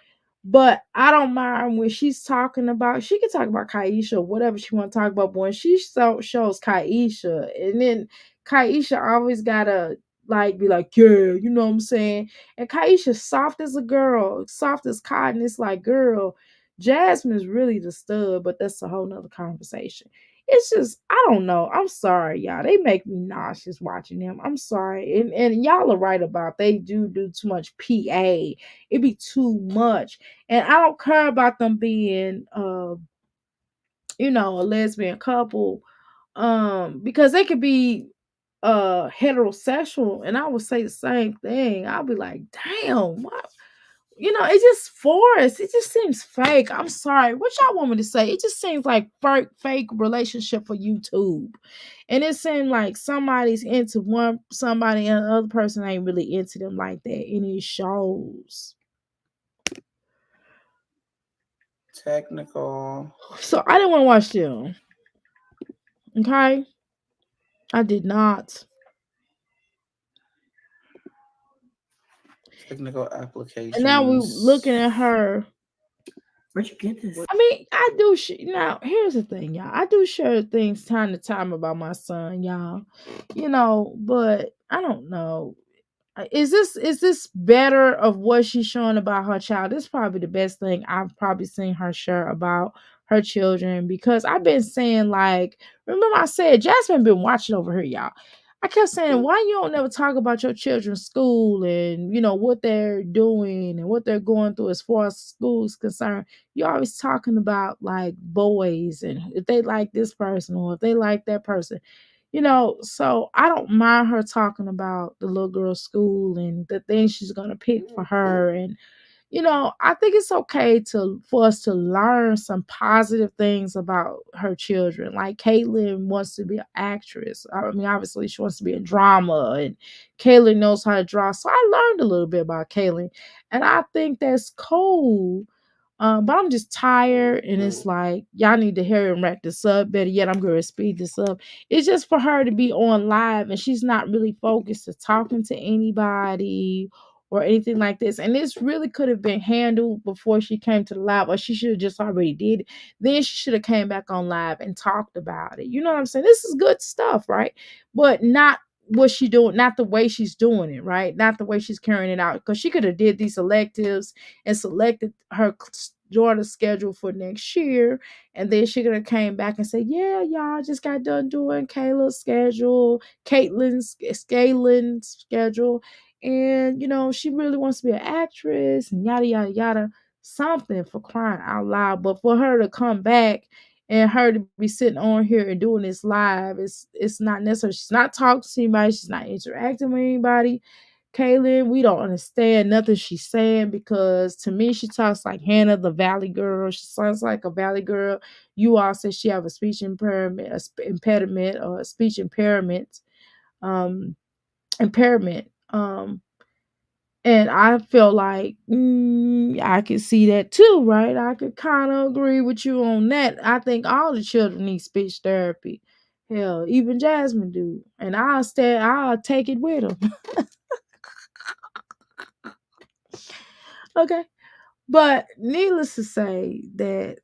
But I don't mind when she's talking about, she can talk about Kaisha or whatever she want to talk about. But when she shows Kaisha, and then Kaisha always gotta like be like, yeah, you know what I'm saying? And Kaisha's soft as a girl, soft as cotton. It's like, girl, Jasmine's really the stud, but that's a whole nother conversation. It's just, I don't know. I'm sorry, y'all. They make me nauseous watching them. I'm sorry. And y'all are right about they do too much PA. It be too much. And I don't care about them being a lesbian couple because they could be heterosexual, and I would say the same thing. I'll be like, damn, what? It just forced. It just seems fake. I'm sorry. What y'all want me to say? It just seems like fake relationship for YouTube. And it seems like somebody's into one somebody and the other person ain't really into them like that. And it shows. Technical. So I didn't want to watch them. Okay? I did not. Technical applications. And now we looking at her. Where'd you get this? I mean, I do. Now, here's the thing, y'all. I do share things time to time about my son, y'all. But I don't know. Is this better of what she's showing about her child? This is probably the best thing I've probably seen her share about her children, because I've been saying, like, remember I said Jasmine been watching over here, y'all. I kept saying, why you don't never talk about your children's school and what they're doing and what they're going through as far as school is concerned. You're always talking about like boys and if they like this person or if they like that person. So I don't mind her talking about the little girl's school and the things she's gonna pick for her. And I think it's okay for us to learn some positive things about her children. Like Caitlin wants to be an actress. I mean, obviously she wants to be a drama, and Caitlin knows how to draw. So I learned a little bit about Caitlin, and I think that's cool. But I'm just tired, and it's like y'all need to hurry and wrap this up. Better yet, I'm going to speed this up. It's just for her to be on live, and she's not really focused to talking to anybody or anything like this. And this really could have been handled before she came to the live, or she should have just already did it. Then she should have came back on live and talked about it. You know what I'm saying? This is good stuff, right? But not what she doing, not the way she's doing it, right? Not the way she's carrying it out. Because she could have did these electives and selected her daughter's schedule for next year, and then she could have came back and said, yeah, y'all, I just got done doing Kayla's schedule, Caitlin's schedule, and she really wants to be an actress and yada yada yada, something, for crying out loud. But for her to come back and her to be sitting on here and doing this live, it's not necessary. She's not talking to anybody, she's not interacting with anybody. Kaylin, we don't understand nothing she's saying, because to me she talks like Hannah the Valley Girl. She sounds like a Valley Girl. You all said she have a speech impairment, impediment, or a speech impairment, impairment. And I feel like I could see that too, right? I could kind of agree with you on that. I think all the children need speech therapy. Hell, even Jasmine do, and I'll take it with them. Okay. But needless to say that,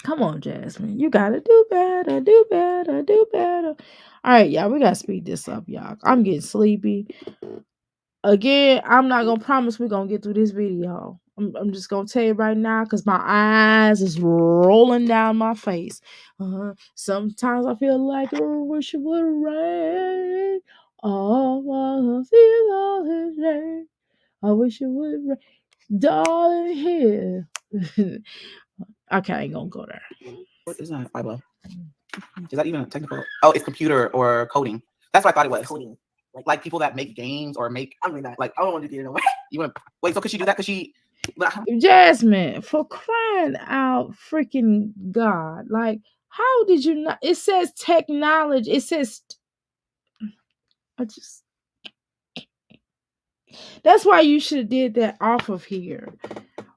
come on, Jasmine, you gotta do better, do better, do better. All right, y'all, we gotta speed this up, y'all. I'm getting sleepy. Again, I'm not gonna promise we're gonna get through this video. I'm just gonna tell you right now, because my eyes is rolling down my face. Sometimes I feel like I wish it would rain. Oh, I feel all the rain. I wish it would rain. Darling, here. Okay, I ain't gonna go there. What is that? Bible. Is that even a technical? Oh, it's computer or coding. That's what I thought it was. Coding. Like people that make games or make. I'm doing that. Like I don't want to do it no way. You want wait? So could she do that? Could she? Jasmine, for crying out freaking God! Like, how did you not? It says technology. It says. I just. That's why you should have did that off of here.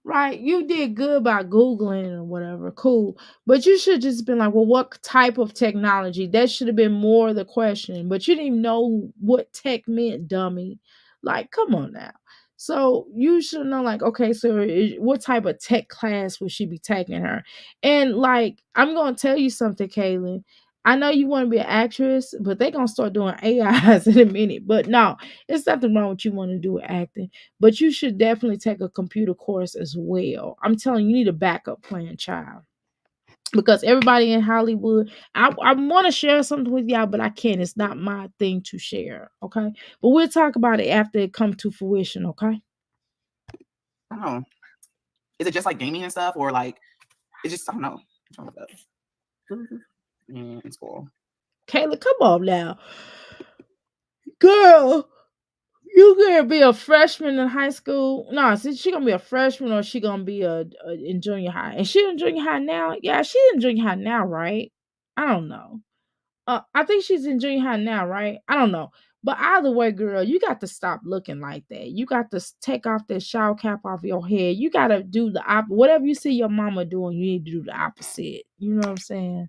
Right, you did good by Googling or whatever, cool. But you should just been like, well, what type of technology? That should have been more the question. But you didn't even know what tech meant, dummy. Like, come on now. So you should know, like, okay, so what type of tech class would she be taking her? And like, I'm gonna tell you something, Kaylin. I know you want to be an actress, but they gonna start doing AIs in a minute. But no, it's nothing wrong with you want to do with acting. But you should definitely take a computer course as well. I'm telling you, you need a backup plan, child. Because everybody in Hollywood, I want to share something with y'all, but I can't. It's not my thing to share. Okay. But we'll talk about it after it comes to fruition, okay? I don't know. Is it just like gaming and stuff, or like it's just I don't know. I'm trying to look up. In school. Kayla, come on now. Girl, you gonna be a freshman in high school? No, is she gonna be a freshman or she gonna be in junior high? And she in junior high now? Yeah, she's in junior high now, right? I don't know. I think she's in junior high now, right? I don't know. But either way, girl, you got to stop looking like that. You got to take off that shower cap off your head. You got to do the whatever you see your mama doing, you need to do the opposite. You know what I'm saying?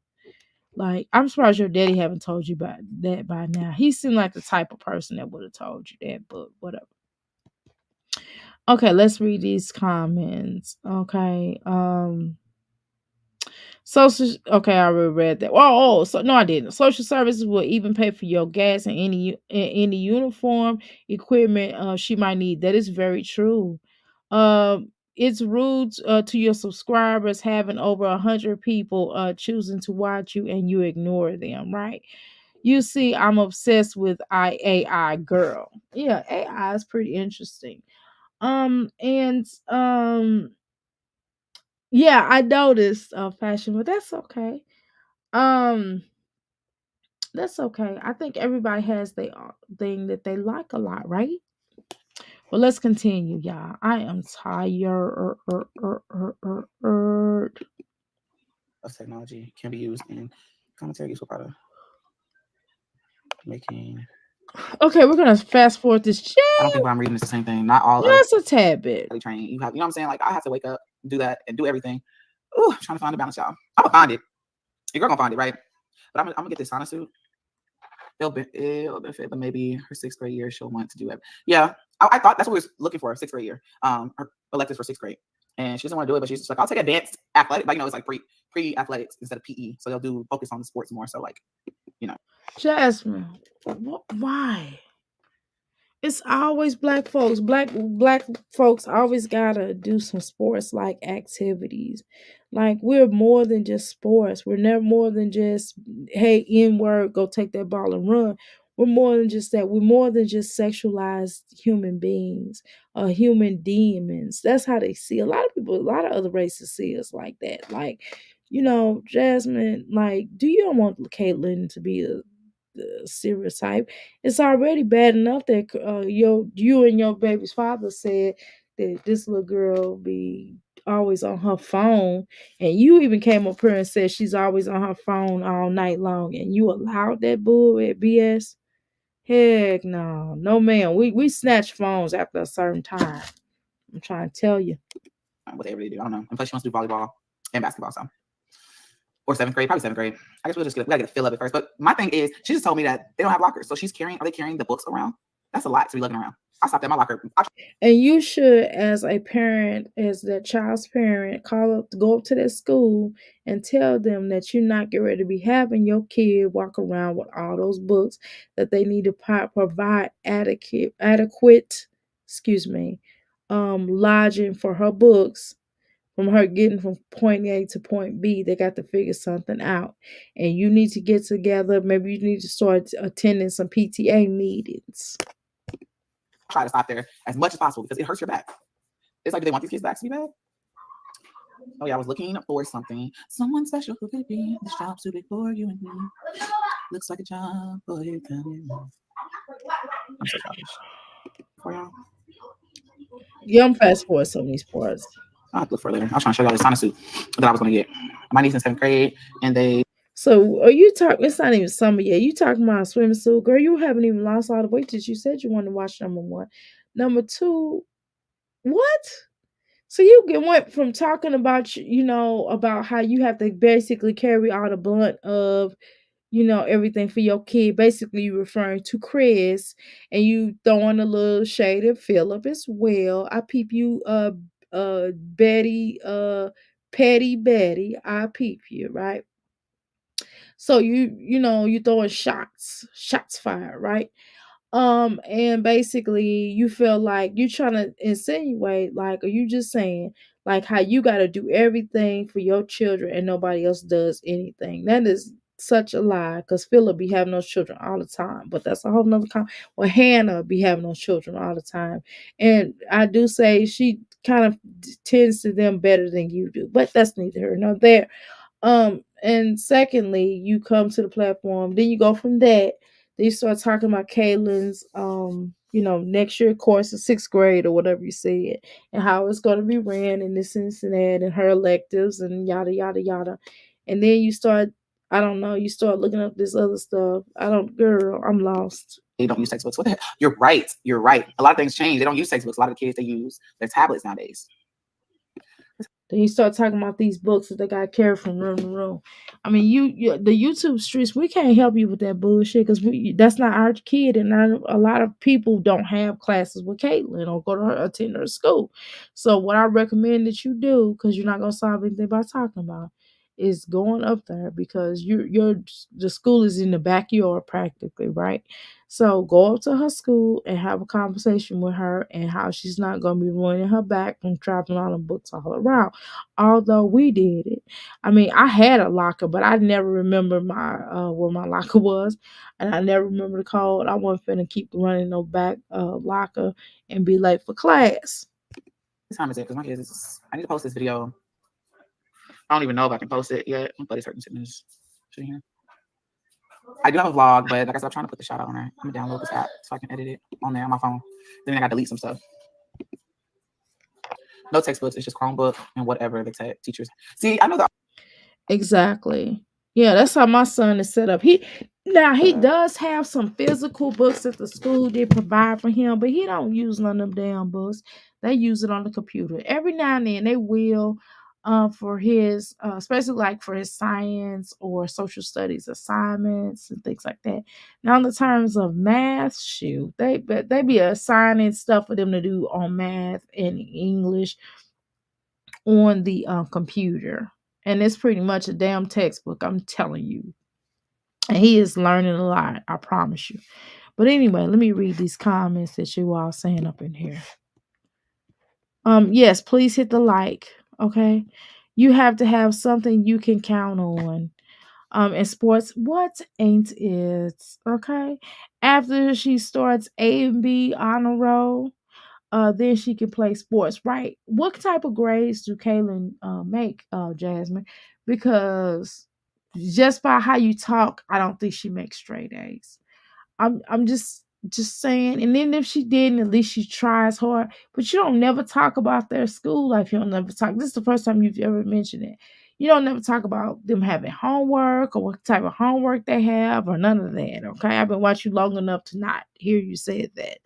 Like, I'm surprised your daddy haven't told you about that by now. He seemed like the type of person that would have told you that, but whatever. Okay, let's read these comments. Okay. Social okay, I already read that. So no, I didn't. Social services will even pay for your gas and any uniform equipment she might need. That is very true. It's rude to your subscribers having over 100 people choosing to watch you and you ignore them, right? You see, I'm obsessed with AI girl. Yeah, AI is pretty interesting. And yeah, I noticed fashion, but that's okay. Um, that's okay. I think everybody has their thing that they like a lot, right? Well, let's continue, y'all. I am tired. Of technology can be used in commentary useful part of making. Okay, we're gonna fast forward this chat. I don't think what I'm reading is the same thing. Not all of Just a tad bit. training. You have, you know what I'm saying? Like I have to wake up, do that, and do everything. Ooh, I'm trying to find a balance, y'all. I'm gonna find it. Your girl gonna find it, right? But I'm gonna get this sauna suit. It'll benefit, but maybe her 6th grade year she'll want to do it. Yeah, I thought that's what we were looking for, 6th grade year. Her electives for 6th grade, and she doesn't want to do it, but she's just like, I'll take advanced athletic, like it's like pre athletics instead of PE, so they'll do focus on the sports more. So like, Jasmine, why? It's always black folks. Black folks always gotta do some sports like activities. Like we're more than just sports. We're never more than just hey, in word, go take that ball and run. We're more than just that. We're more than just sexualized human beings or human demons. That's how they see a lot of people. A lot of other races see us like that. Like, Jasmine. Like, do you don't want Caitlyn to be a stereotype? It's already bad enough that you and your baby's father said that this little girl be always on her phone, and you even came up here and said she's always on her phone all night long, and you allowed that bull at BS. Heck no, no man. We snatch phones after a certain time. I'm trying to tell you. what they really do, I don't know. And plus, she wants to do volleyball and basketball, so. Or 7th grade, probably 7th grade. I guess we gotta get a feel of it first. But my thing is, she just told me that they don't have lockers, so are they carrying the books around? That's a lot to be looking around. I stopped at my locker. And you should, as a parent, as that child's parent, go up to that school and tell them that you're not getting ready to be having your kid walk around with all those books, that they need to provide adequate, lodging for her books. From her getting from point A to point B, they got to figure something out. And you need to get together. Maybe you need to start attending some PTA meetings. Try to stop there as much as possible because it hurts your back. It's like, do they want these kids' backs to be bad? Oh yeah, I was looking for something. Someone special who could be this job suited for you and me. Looks like a job for you. I'm so childish. For y'all. Yeah, I'm fast forward some of these parts. I'll have to look for it later. I was trying to show y'all the sauna suit that I was gonna get. My niece in 7th grade, and they. So are you talking? It's not even summer yet. You talking about a swimsuit, girl? You haven't even lost all the weight that you said you wanted to watch. Number one, number two, what? So you went from talking about about how you have to basically carry all the blunt of everything for your kid. Basically, you referring to Chris, and you throwing a little shade at Philip as well. I peep you, Betty, Petty Betty. I peep you, right? So you throwing shots fired, right? And basically you feel like you trying to insinuate, like, are you just saying like how you got to do everything for your children and nobody else does anything? That is such a lie, because Philip be having those children all the time, but that's a whole nother well, Hannah be having those children all the time, and I do say she kind of tends to them better than you do, but that's neither here nor there. And secondly, you come to the platform, then you go from that. Then you start talking about Kaylin's, next year course of sixth grade or whatever you said, and how it's going to be ran in this and that, and her electives and yada yada yada. And then you start, I don't know, you start looking up this other stuff. Girl, I'm lost. They don't use textbooks. What the hell? You're right. You're right. A lot of things change. They don't use textbooks. A lot of the kids, they use their tablets nowadays. Then you start talking about these books that they got carried from room to room. I mean, the YouTube streets, we can't help you with that bullshit, because that's not our kid, and a lot of people don't have classes with Caitlin or go to her attend her school. So what I recommend that you do, because you're not gonna solve anything by talking about, is going up there, because the school is in the backyard practically, right? So go up to her school and have a conversation with her, and how she's not gonna be ruining her back from traveling all the books all around. Although we did it. I mean, I had a locker, but I never remember my where my locker was, and I never remember the code. I wasn't finna keep running no back locker and be late for class. What time is it? Because my kids, I need to post this video. I don't even know if I can post it yet. My buddy's hurting sickness. Here. I do have a vlog, but like I said, I'm trying to put the shout out on there. I'm gonna download this app so I can edit it on there on my phone. Then I gotta delete some stuff. No textbooks, it's just Chromebook and whatever the teachers. See, I know that. Exactly. Yeah, that's how my son is set up. He does have some physical books that the school did provide for him, but he don't use none of them damn books. They use it on the computer. Every now and then they will, for his especially like for his science or social studies assignments and things like that. Now in the terms of math, shoot, they be assigning stuff for them to do on math and English on the computer. And it's pretty much a damn textbook, I'm telling you. And he is learning a lot, I promise you. But anyway, let me read these comments that you all saying up in here. Yes, please hit the like, okay? You have to have something you can count on. In sports, what ain't it? Okay. After she starts A and B honor roll, then she can play sports, right? What type of grades do Kaylin make, Jasmine? Because just by how you talk, I don't think she makes straight A's. I'm just saying. And then if she didn't, at least she tries hard. But you don't never talk about their school life. You don't never talk. This is the first time you've ever mentioned it. You don't never talk about them having homework or what type of homework they have or none of that. Okay, I've been watching you long enough to not hear you say that.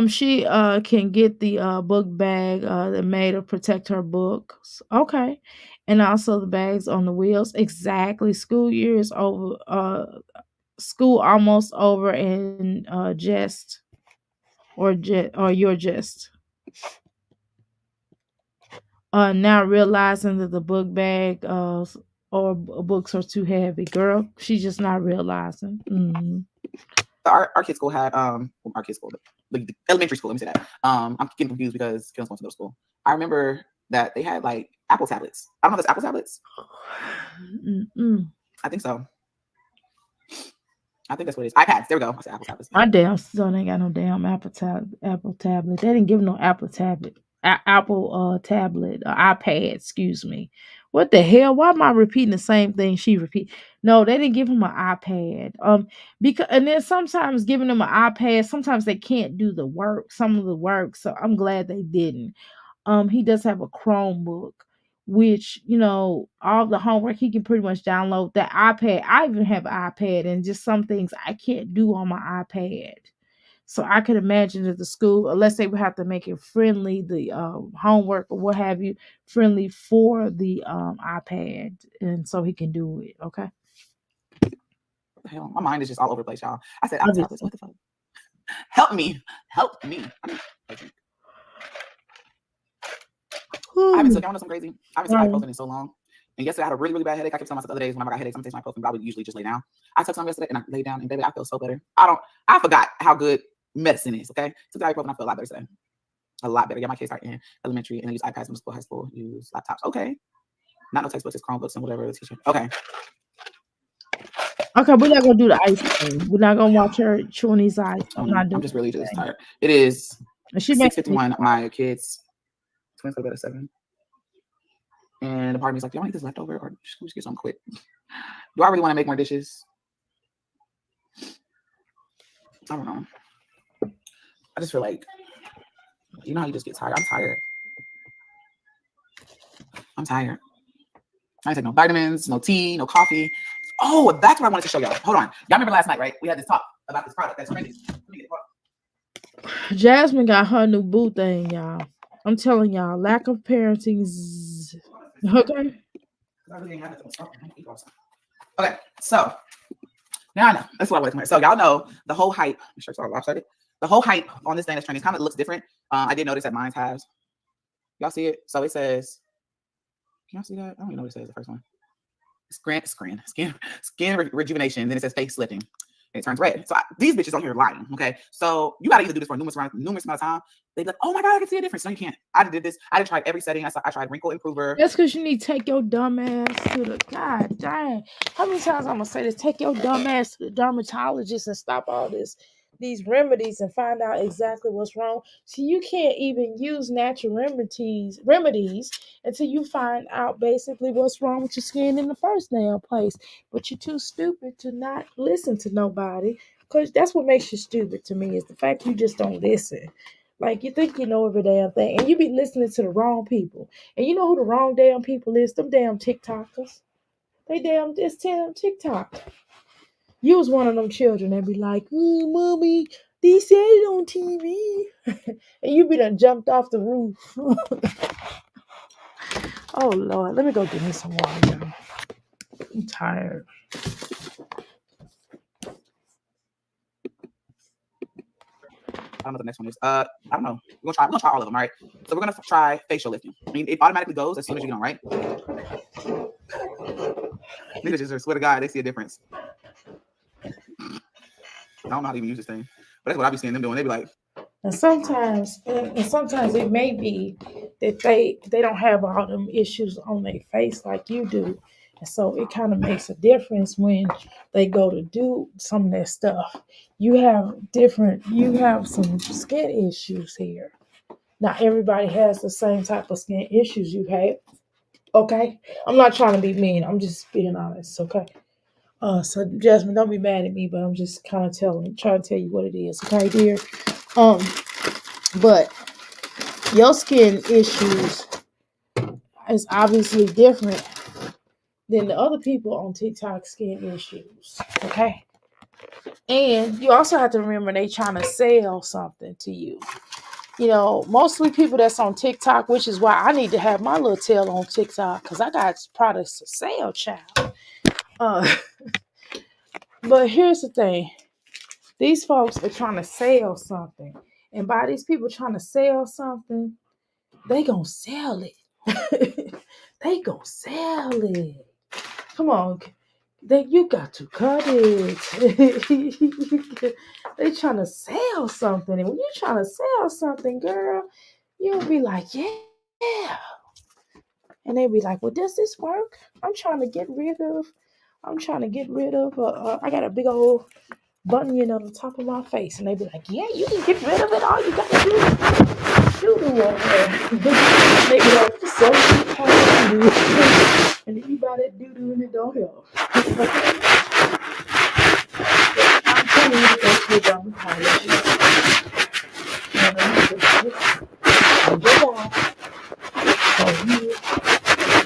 She can get the book bag that made her protect her books. Okay. And also the bags on the wheels. Exactly. School year is over. School almost over, and just or you're just now realizing that the book bag or books are too heavy. Girl, she's just not realizing. Mm-hmm. Our kids' school had our kids' school, the elementary school. Let me say that. I'm getting confused because Kaylin's going to middle school. I remember that they had like Apple tablets. I don't know if it's Apple tablets. Mm-mm. I think so. I think that's what it is. iPads. There we go. I said Apple tablets. My damn son ain't got no damn Apple tablet. They didn't give him no Apple tablet. Apple tablet or iPad, excuse me. What the hell? Why am I repeating the same thing she repeat? No, they didn't give him an iPad. Because and then sometimes giving them an iPad, sometimes they can't do the work, some of the work. So I'm glad they didn't. He does have a Chromebook, which all the homework he can pretty much download that iPad. I even have an iPad, and just some things I can't do on my iPad. So I could imagine that the school, unless they would have to make it friendly, the homework or what have you, friendly for the iPad, and so he can do it. Okay. What the hell? My mind is just all over the place, y'all. I said Apple tablets. What the fuck? Help me. Help me. I haven't took, I want to know something crazy. I haven't posted in so long. And yesterday I had a really, really bad headache. I kept telling myself the other days whenever I got headaches, I'm taking my ibuprofen, but I would usually just lay down. I took some yesterday and I laid down and baby, I feel so better. I forgot how good medicine is, okay? Took the ibuprofen, I feel a lot better today. A lot better. Yeah, my kids are in elementary and they use iPads, middle school, high school, use laptops. Okay. Not no textbooks, it's Chromebooks and whatever the teacher. Okay. Okay, we're not gonna do the ice thing. We're not gonna watch her chewing these ice. I'm not doing I'm just really just anything. tired. It is And she makes me 6:51. My kids, twins go to bed at 7. And the part of me is like, do I want to eat this leftover or just get something quick? Do I really want to make more dishes? I don't know. I just feel like, you know how you just get tired? I'm tired. I didn't take no vitamins, no tea, no coffee. Oh, that's what I wanted to show y'all. Hold on. Y'all remember last night, right? We had this talk about this product. That's crazy. Let me get it. Jasmine got her new boo thing, y'all. I'm telling y'all, lack of parenting. Okay. Okay, so now I know. That's what I want to come here. So y'all know the whole hype. I'm sure it's all lopsided. The whole hype on this thing that's trending kind of looks different. I did notice that mine has. Y'all see it? So it says. Can y'all see that? I don't even know what it says. The first one. Skin rejuvenation. Then it says face lifting. And it turns red. So these bitches on here lying. Okay. So you got to either do this for a numerous amount of time. They'd be like, oh my God, I can see a difference. No, you can't. I did this. I did try every setting. I tried wrinkle improver. That's because you need to take your dumb ass to the God dang. How many times I'm gonna say this? Take your dumb ass to the dermatologist and stop all these remedies and find out exactly what's wrong. So you can't even use natural remedies until you find out basically what's wrong with your skin in the first damn place. But you're too stupid to not listen to nobody. Because that's what makes you stupid to me is the fact you just don't listen. Like you think you know every damn thing, and you be listening to the wrong people. And you know who the wrong damn people is? Them damn TikTokers. They damn just tell them TikTok. You was one of them children that be like, "Ooh, mommy, they said it on TV," and you be done jumped off the roof. Oh Lord, let me go get me some water, y'all. I'm tired. I don't know what the next one is. I don't know. We're gonna try all of them, all right? So we're gonna try facial lifting. I mean, it automatically goes as soon as you get on, right? Niggas just swear to God, they see a difference. I don't know how to even use this thing, but that's what I be seeing them doing. They be like, And sometimes it may be that they don't have all them issues on their face like you do. And so it kind of makes a difference when they go to do some of that stuff. You have some skin issues here. Not everybody has the same type of skin issues you have. Okay? I'm not trying to be mean. I'm just being honest. Okay? So Jasmine, don't be mad at me, but I'm just kind of trying to tell you what it is. Okay, dear? Um, but your skin issues is obviously different than the other people on TikTok skin issues. Okay. And you also have to remember they trying to sell something to you. You know, mostly people that's on TikTok, which is why I need to have my little tail on TikTok because I got products to sell, child. But here's the thing. These folks are trying to sell something. And by these people trying to sell something, they gonna sell it. They gonna sell it. Come on. You got to cut it. They trying to sell something. And when you trying to sell something, girl, you'll be like, yeah. And they be like, well, does this work? I'm trying to get rid of, I got a big old bunion on the top of my face. And they be like, yeah, you can get rid of it. All you got to do is doo-doo on there. They be like, so doo-doo. And if you buy that doo-doo and it don't help. I'm telling you to go to a dermatologist.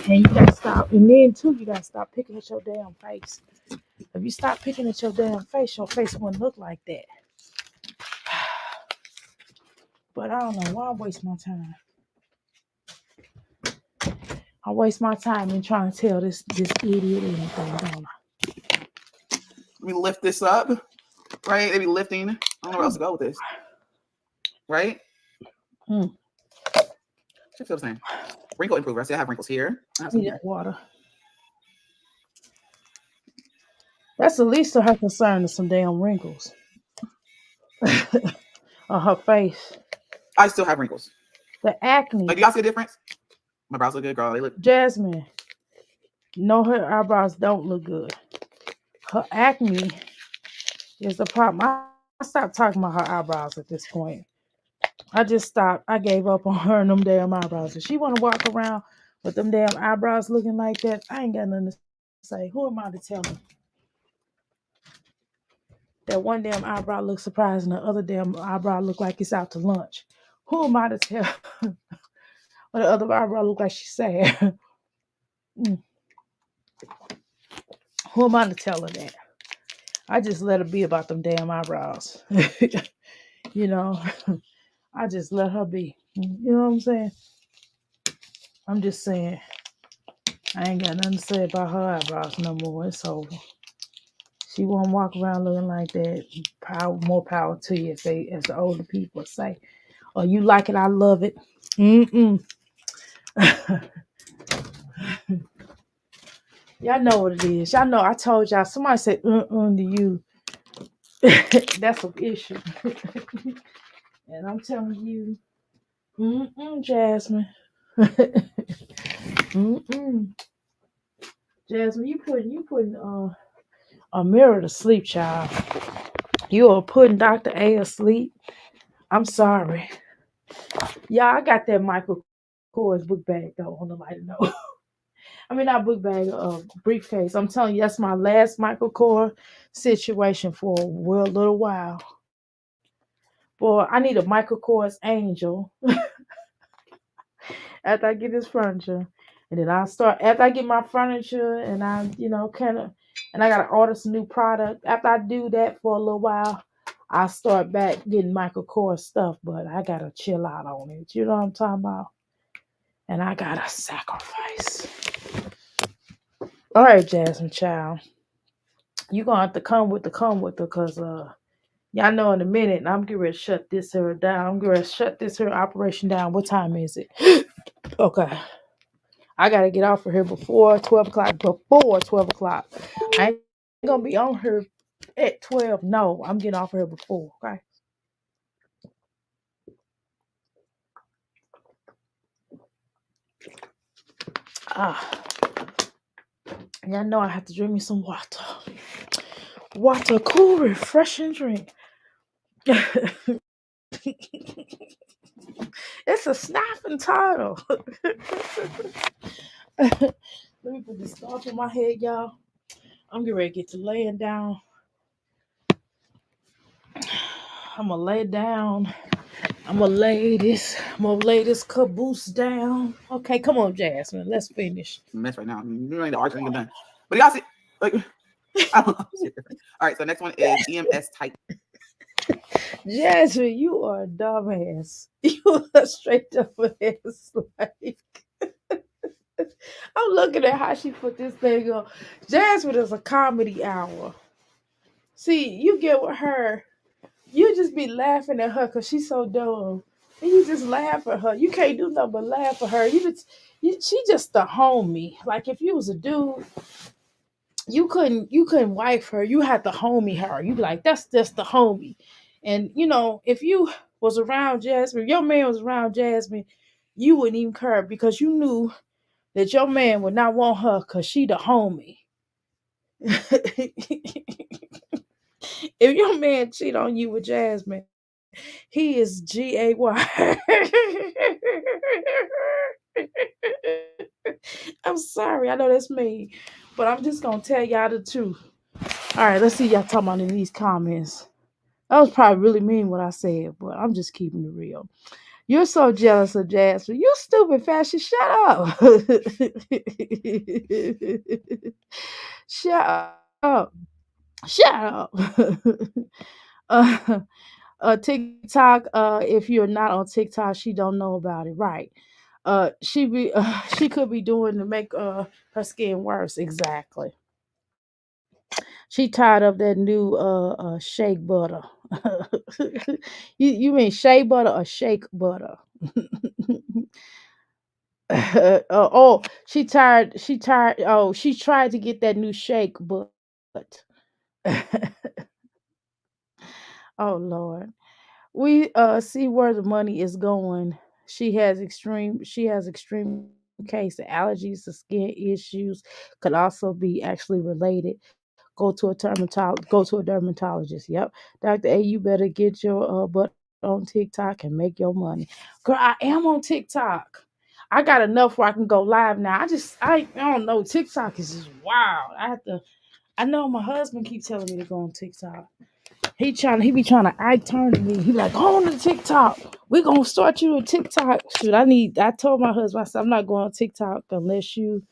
And you gotta stop. And then too, you gotta stop picking at your damn face. If you stop picking at your damn face, your face wouldn't look like that. But I don't know why I waste my time. I waste my time in trying to tell this idiot anything, don't I? let me lift this up, right? They be lifting. I don't know where else to go with this, right? Should feel the same. Wrinkle improver. I see I have wrinkles here. I have some Need here. that water. That's the least of her concern is some damn wrinkles on her face. I still have wrinkles. The Like, do acne. y'all see a difference? My brows look good, girl. They look. Jasmine, no, her eyebrows don't look good. Her acne is the problem. I stopped talking about her eyebrows at this point. I just stopped. I gave up on her and them damn eyebrows. If she want to walk around with them damn eyebrows looking like that, I ain't got nothing to say. Who am I to tell her that one damn eyebrow looks surprising, the other damn eyebrow look like it's out to lunch? Who am I to tell her? Or the other eyebrow look like she's sad? Mm. Who am I to tell her that? I just let her be about them damn eyebrows. You know, I just let her be. You know what I'm saying? I'm just saying. I ain't got nothing to say about her eyebrows no more. It's over. She won't walk around looking like that. More power to you, as the older people say. Oh, you like it? I love it. Mm-mm. Y'all know what it is. Y'all know I told y'all. Somebody said to you. That's an issue. And I'm telling you, Jasmine. mm-mm. Jasmine, you putting a mirror to sleep, child. You are putting Dr. A asleep. I'm sorry. Yeah, I got that Michael Kors book bag though on the lighter note. I mean not book bag, briefcase. I'm telling you, that's my last Michael Kors situation for a little while. Boy, I need a Michael Kors angel after I get this furniture. And then I start after I get my furniture and I, kind of and I gotta order some new product. After I do that for a little while, I start back getting Michael Kors stuff, but I gotta chill out on it. You know what I'm talking about? And I gotta sacrifice. All right, Jasmine child. You gonna have to come with her, cause y'all know in a minute and I'm getting ready to shut this here down. I'm getting ready to shut this here operation down. What time is it? Okay. I gotta get off of here before 12 o'clock. Before 12 o'clock. I ain't gonna be on here at 12. No, I'm getting off of here before. Okay. Ah, y'all know I have to drink me some water. Water, cool, refreshing drink. It's a snapping title. Let me put this scarf on my head, y'all. I'm getting ready to get to laying down. I'm gonna lay down. I'm gonna lay this caboose down. Okay, come on, Jasmine. Let's finish. Mess right now. You ain't the arch ain't get done. But y'all see, like, I don't know. All right, so next one is EMS type. Jasmine, you are a dumbass. You are straight dumbass. Like, I'm looking at how she put this thing on. Jasmine is a comedy hour. See, you get with her, you just be laughing at her because she's so dumb. And you just laugh at her. You can't do nothing but laugh at her. She just a homie. Like if you was a dude, you couldn't wife her. You had to homie her. You be like, that's just the homie. And if you was around Jasmine, your man was around Jasmine, you wouldn't even care because you knew that your man would not want her because she the homie. If your man cheat on you with Jasmine, he is GAY. I'm sorry, I know that's me, but I'm just gonna tell y'all the truth. All right, let's see y'all talking about in these comments. That was probably really mean what I said, but I'm just keeping it real. You're so jealous of Jasmine. You stupid fashion. Shut up. Shut up. Shut up. uh, TikTok. If you're not on TikTok, she don't know about it, right? She could be doing to make her skin worse. Exactly. She tired of that new shake butter. You mean shea butter or shake butter? Oh, she tired. She tired. Oh, she tried to get that new shake, but Oh Lord. We see where the money is going. She has extreme case of allergies, the skin issues could also be actually related. Go to a dermatologist. Yep. Dr. A, you better get your butt on TikTok and make your money. Girl, I am on TikTok. I got enough where I can go live now. I don't know. TikTok is just wild. I know my husband keeps telling me to go on TikTok. He be trying to act turn to me. He be like, go on to TikTok. We gonna start you a TikTok. Shoot, I told my husband, I said, I'm not going on TikTok unless you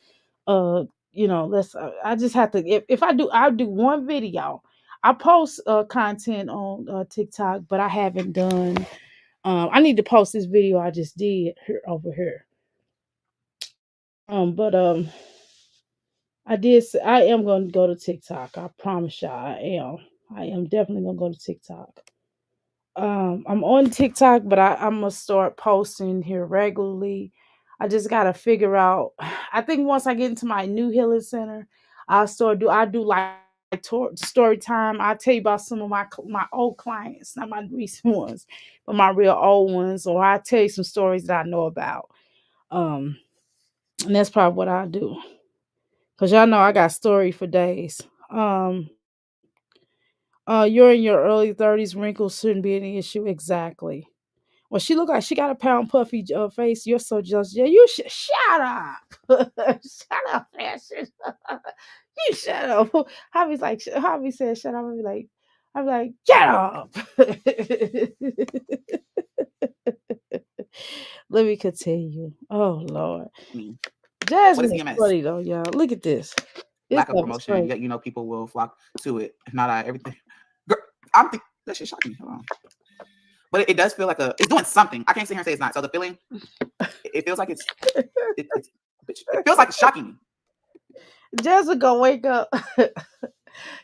uh let's I just have to if I do I'll do one video. I post content on TikTok, but I haven't done I need to post this video I just did here over here. But I am gonna go to TikTok. I promise y'all I am. I am definitely gonna go to TikTok. I'm on TikTok, but I'm gonna start posting here regularly. I just gotta figure out. I think once I get into my new healing center, I do like story time. I tell you about some of my old clients, not my recent ones, but my real old ones, or I tell you some stories that I know about. Um, and that's probably what I do, cause y'all know I got story for days. Um, you're in your early 30s. Wrinkles shouldn't be any issue. Exactly. Well, she look like she got a pound puffy face. You're so jealous. Yeah, you should shut up. Shut up, Ashley. You shut up. Hobby's like Hobby said shut up. I'm like, shut up. Let me continue. Oh Lord. Me. What Jasmine is is EMS? funny though, y'all. Look at this. This Lack of stuff is promotion, crazy. yet people will flock to it. If not, everything. Girl, I'm think that shit shocked me. Hold on. But it does feel like it's doing something. I can't sit here and say it's not. So the feeling, it feels like it feels like it's shocking me. Jasmine gonna wake up.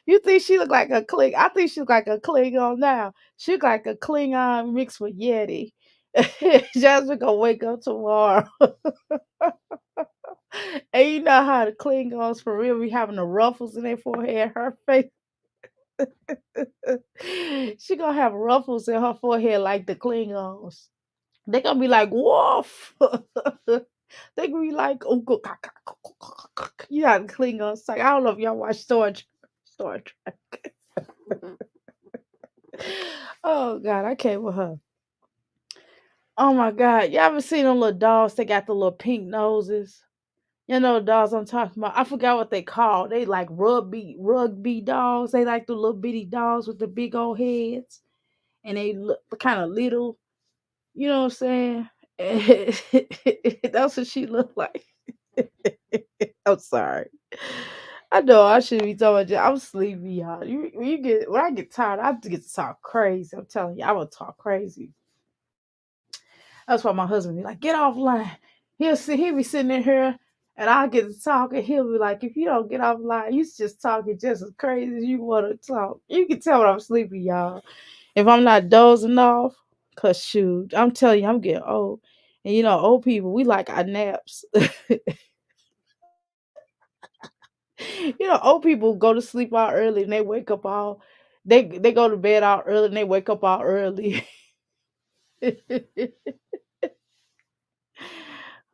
You think she look like a Kling? I think she look like a Klingon now. She look like a Klingon mixed with Yeti. Jasmine gonna wake up tomorrow. And you know how the Klingons for real be having the ruffles in their forehead, her face. She gonna have ruffles in her forehead like the Klingons. They gonna be like, woof. They gonna be like, oh, you know how the Klingons like. I don't know if y'all watch Star Trek. Oh God, I can't with her. Oh my God, you ever seen them little dogs? They got the little pink noses. You know the dogs I'm talking about. I forgot what they call. They like rugby dogs. They like the little bitty dogs with the big old heads, and they look kind of little. You know what I'm saying? That's what she looked like. I'm sorry. I know I shouldn't be talking about you. I'm sleepy, y'all. When I get tired, I get to talk crazy. I'm telling you, I will talk crazy. That's why my husband be like, get offline. He'll be sitting in here and I get to talk and he'll be like, if you don't get offline, you just talking just as crazy as you want to talk. You can tell when I'm sleepy, y'all. If I'm not dozing off, cause shoot, I'm telling you, I'm getting old. And old people, we like our naps. Old people go to sleep out early and they wake up all they go to bed out early and they wake up all early.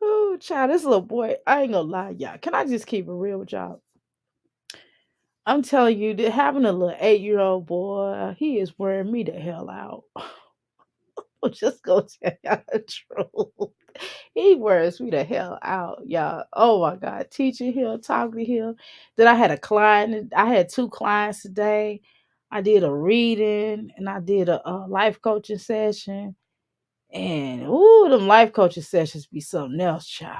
Oh, child, this little boy, I ain't gonna lie, y'all. Can I just keep it real with y'all? I'm telling you, that having a little 8-year-old boy, he is wearing me the hell out. I'm just gonna tell y'all the truth. He wears me the hell out, y'all. Oh my God, teaching him, talking to him. Then I had a client. I had two clients today. I did a reading and I did a life coaching session. And ooh, them life coaching sessions be something else, child.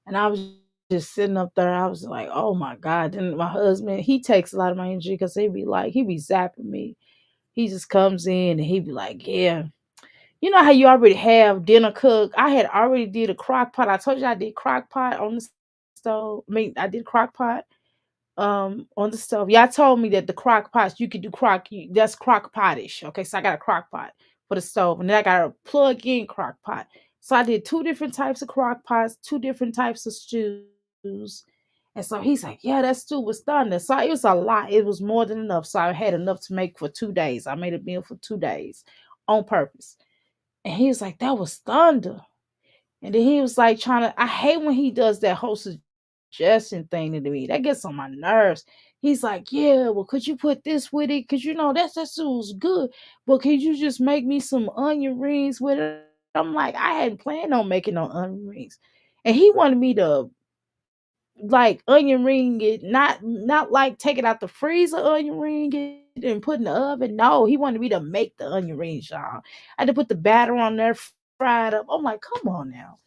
And I was just sitting up there. I was like, oh my God. Then my husband, he takes a lot of my energy because he be zapping me. He just comes in and he be like, yeah. You know how you already have dinner cooked? I had already did a crock pot. I told you I did crock pot on the stove. I mean, I did crock pot on the stove. Y'all told me that the crock pots you could do that's crock potish. Okay, so I got a crock pot for the stove, and then I got a plug-in crock pot. So I did two different types of crock pots, two different types of stews, And so he's like, yeah, that stew was thunder. So it was a lot. It was more than enough. So I had enough to make for 2 days. I made a meal for 2 days on purpose. And he was like, that was thunder. And then he was like trying to, I hate when he does that whole suggestion thing to me. That gets on my nerves. He's like, yeah, well, could you put this with it? Because, that was good. But could you just make me some onion rings with it? I'm like, I hadn't planned on making no onion rings. And he wanted me to like onion ring it, not like take it out the freezer, onion ring it and put in the oven. No, he wanted me to make the onion rings, y'all. I had to put the batter on there, fried up. I'm like, come on now.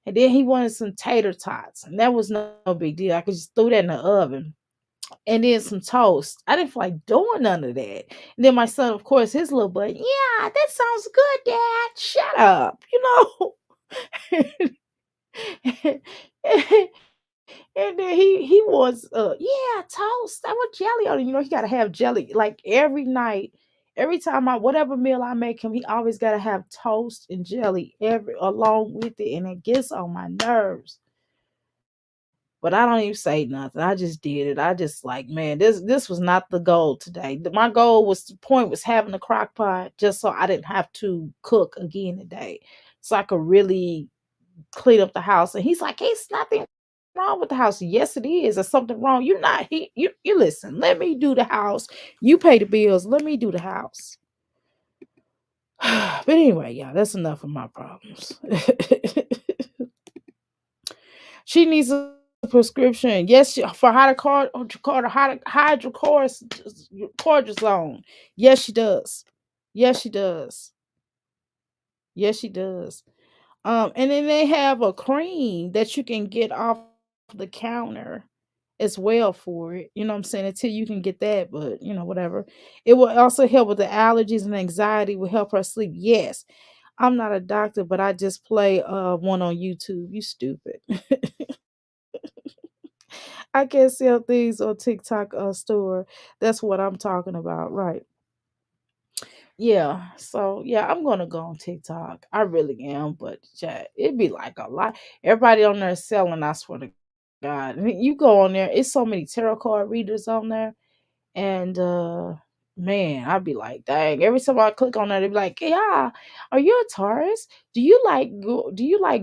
And then he wanted some tater tots, and that was no big deal. I could just throw that in the oven. And then some toast. I didn't feel like doing none of that. And then my son, of course, his little boy, yeah, that sounds good, Dad. Shut up. And then he was yeah, toast. I want jelly on it. He gotta have jelly. Like every night, every time whatever meal I make him, he always gotta have toast and jelly every along with it. And it gets on my nerves. But I don't even say nothing. I just did it. I just like, man, this was not the goal today. My goal was the point was having a crock pot just so I didn't have to cook again today. So I could really clean up the house. And he's like, it's nothing wrong with the house. Yes, it is. There's something wrong. You're not you listen, let me do the house. You pay the bills. Let me do the house. But anyway, yeah, that's enough of my problems. She needs a prescription. Yes, for hydrocortisone. Yes, she does. Yes, she does. Yes, she does. And then they have a cream that you can get off the counter as well for it. You know what I'm saying? Until you can get that, but whatever. It will also help with the allergies and anxiety, will help her sleep. Yes. I'm not a doctor, but I just play one on YouTube. You stupid. I can't sell things on TikTok store. That's what I'm talking about, right? Yeah. So yeah, I'm gonna go on TikTok. I really am, but yeah, it'd be like a lot. Everybody on there is selling. I swear to God, I mean, you go on there. It's so many tarot card readers on there, and man, I'd be like, dang. Every time I click on that, they be like, yeah, are you a Taurus? Do you like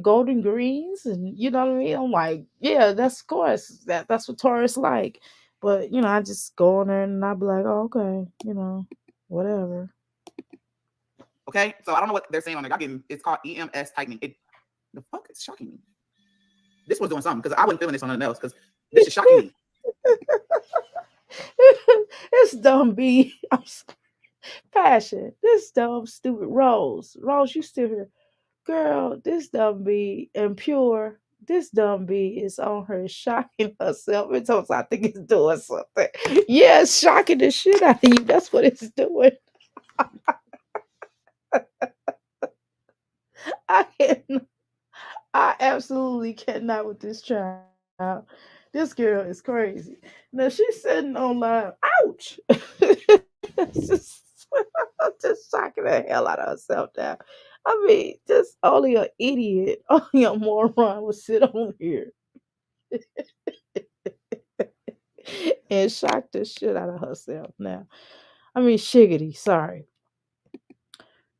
golden greens? And you know what I mean? I'm like, yeah, that's of course that's what Taurus like. But I just go on there and I'd be like, oh, okay, whatever. Okay, so I don't know what they're saying on there. Y'all getting it's called EMS tightening. The fuck is shocking me. This was doing something because I wasn't feeling this on nothing else because this is shocking me. It's dumb B. Passion. This dumb stupid Rose. Rose, you still here. Girl, this dumb B and pure. This dumb B is on her shocking herself. It's almost I think it's doing something. Yeah, it's shocking the shit out of you. That's what it's doing. I can I absolutely cannot with this child. This girl is crazy. Now she's sitting on live. Ouch! It's just shocking the hell out of herself now. I mean, just only an idiot, only a moron would sit on here and shock the shit out of herself now. I mean, shiggity, sorry.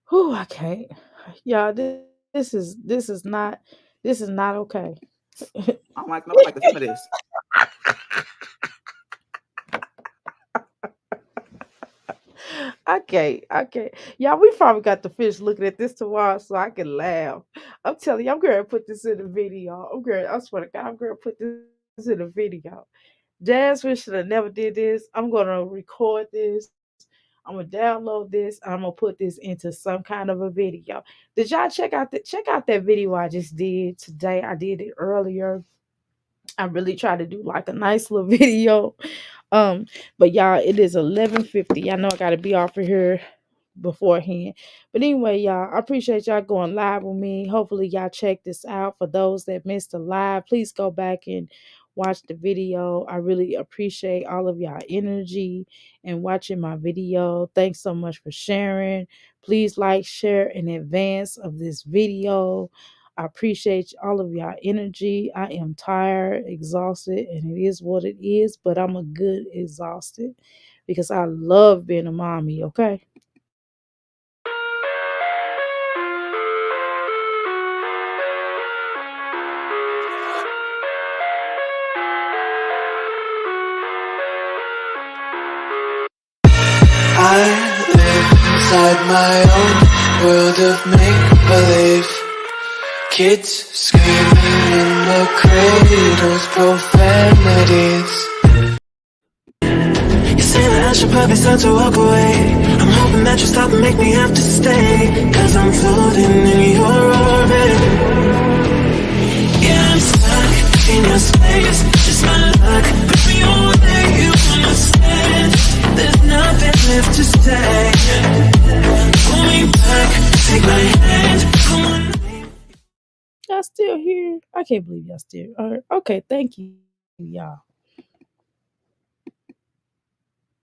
Whew, I can't. Y'all, this is not okay. I don't like nobody like the feel of this. Okay. Y'all, we probably got the fish looking at this tomorrow so I can laugh. I'm telling you, I'm going to put this in the video. I swear to God, I'm going to put this in the video. Jasmine should have never did this. I'm going to record this. I'm going to download this. I'm going to put this into some kind of a video. Did y'all check out that video I just did today? I did it earlier. I really try to do like a nice little video. Um, but y'all, it is 11:50. I know I gotta be off of here beforehand. But anyway, y'all, I appreciate y'all going live with me. Hopefully, y'all check this out. For those that missed the live, please go back and watch the video. I really appreciate all of y'all energy and watching my video. Thanks so much for sharing. Please like, share in advance of this video. I appreciate all of y'all energy. I am tired, exhausted, and it is what it is, but I'm a good exhausted because I love being a mommy, okay? I live inside my own world of make-believe. Kids screaming in the cradles, profanities. You say that I should probably start to walk away. I'm hoping that you stop and make me have to stay, 'cause I'm floating in your orbit. Yeah, I'm stuck in your space. Just my luck, push me away. You understand? There's nothing left to say. Pull me back, take my hand. Come on. Y'all still here? I can't believe y'all still. All right. Okay, thank you, y'all.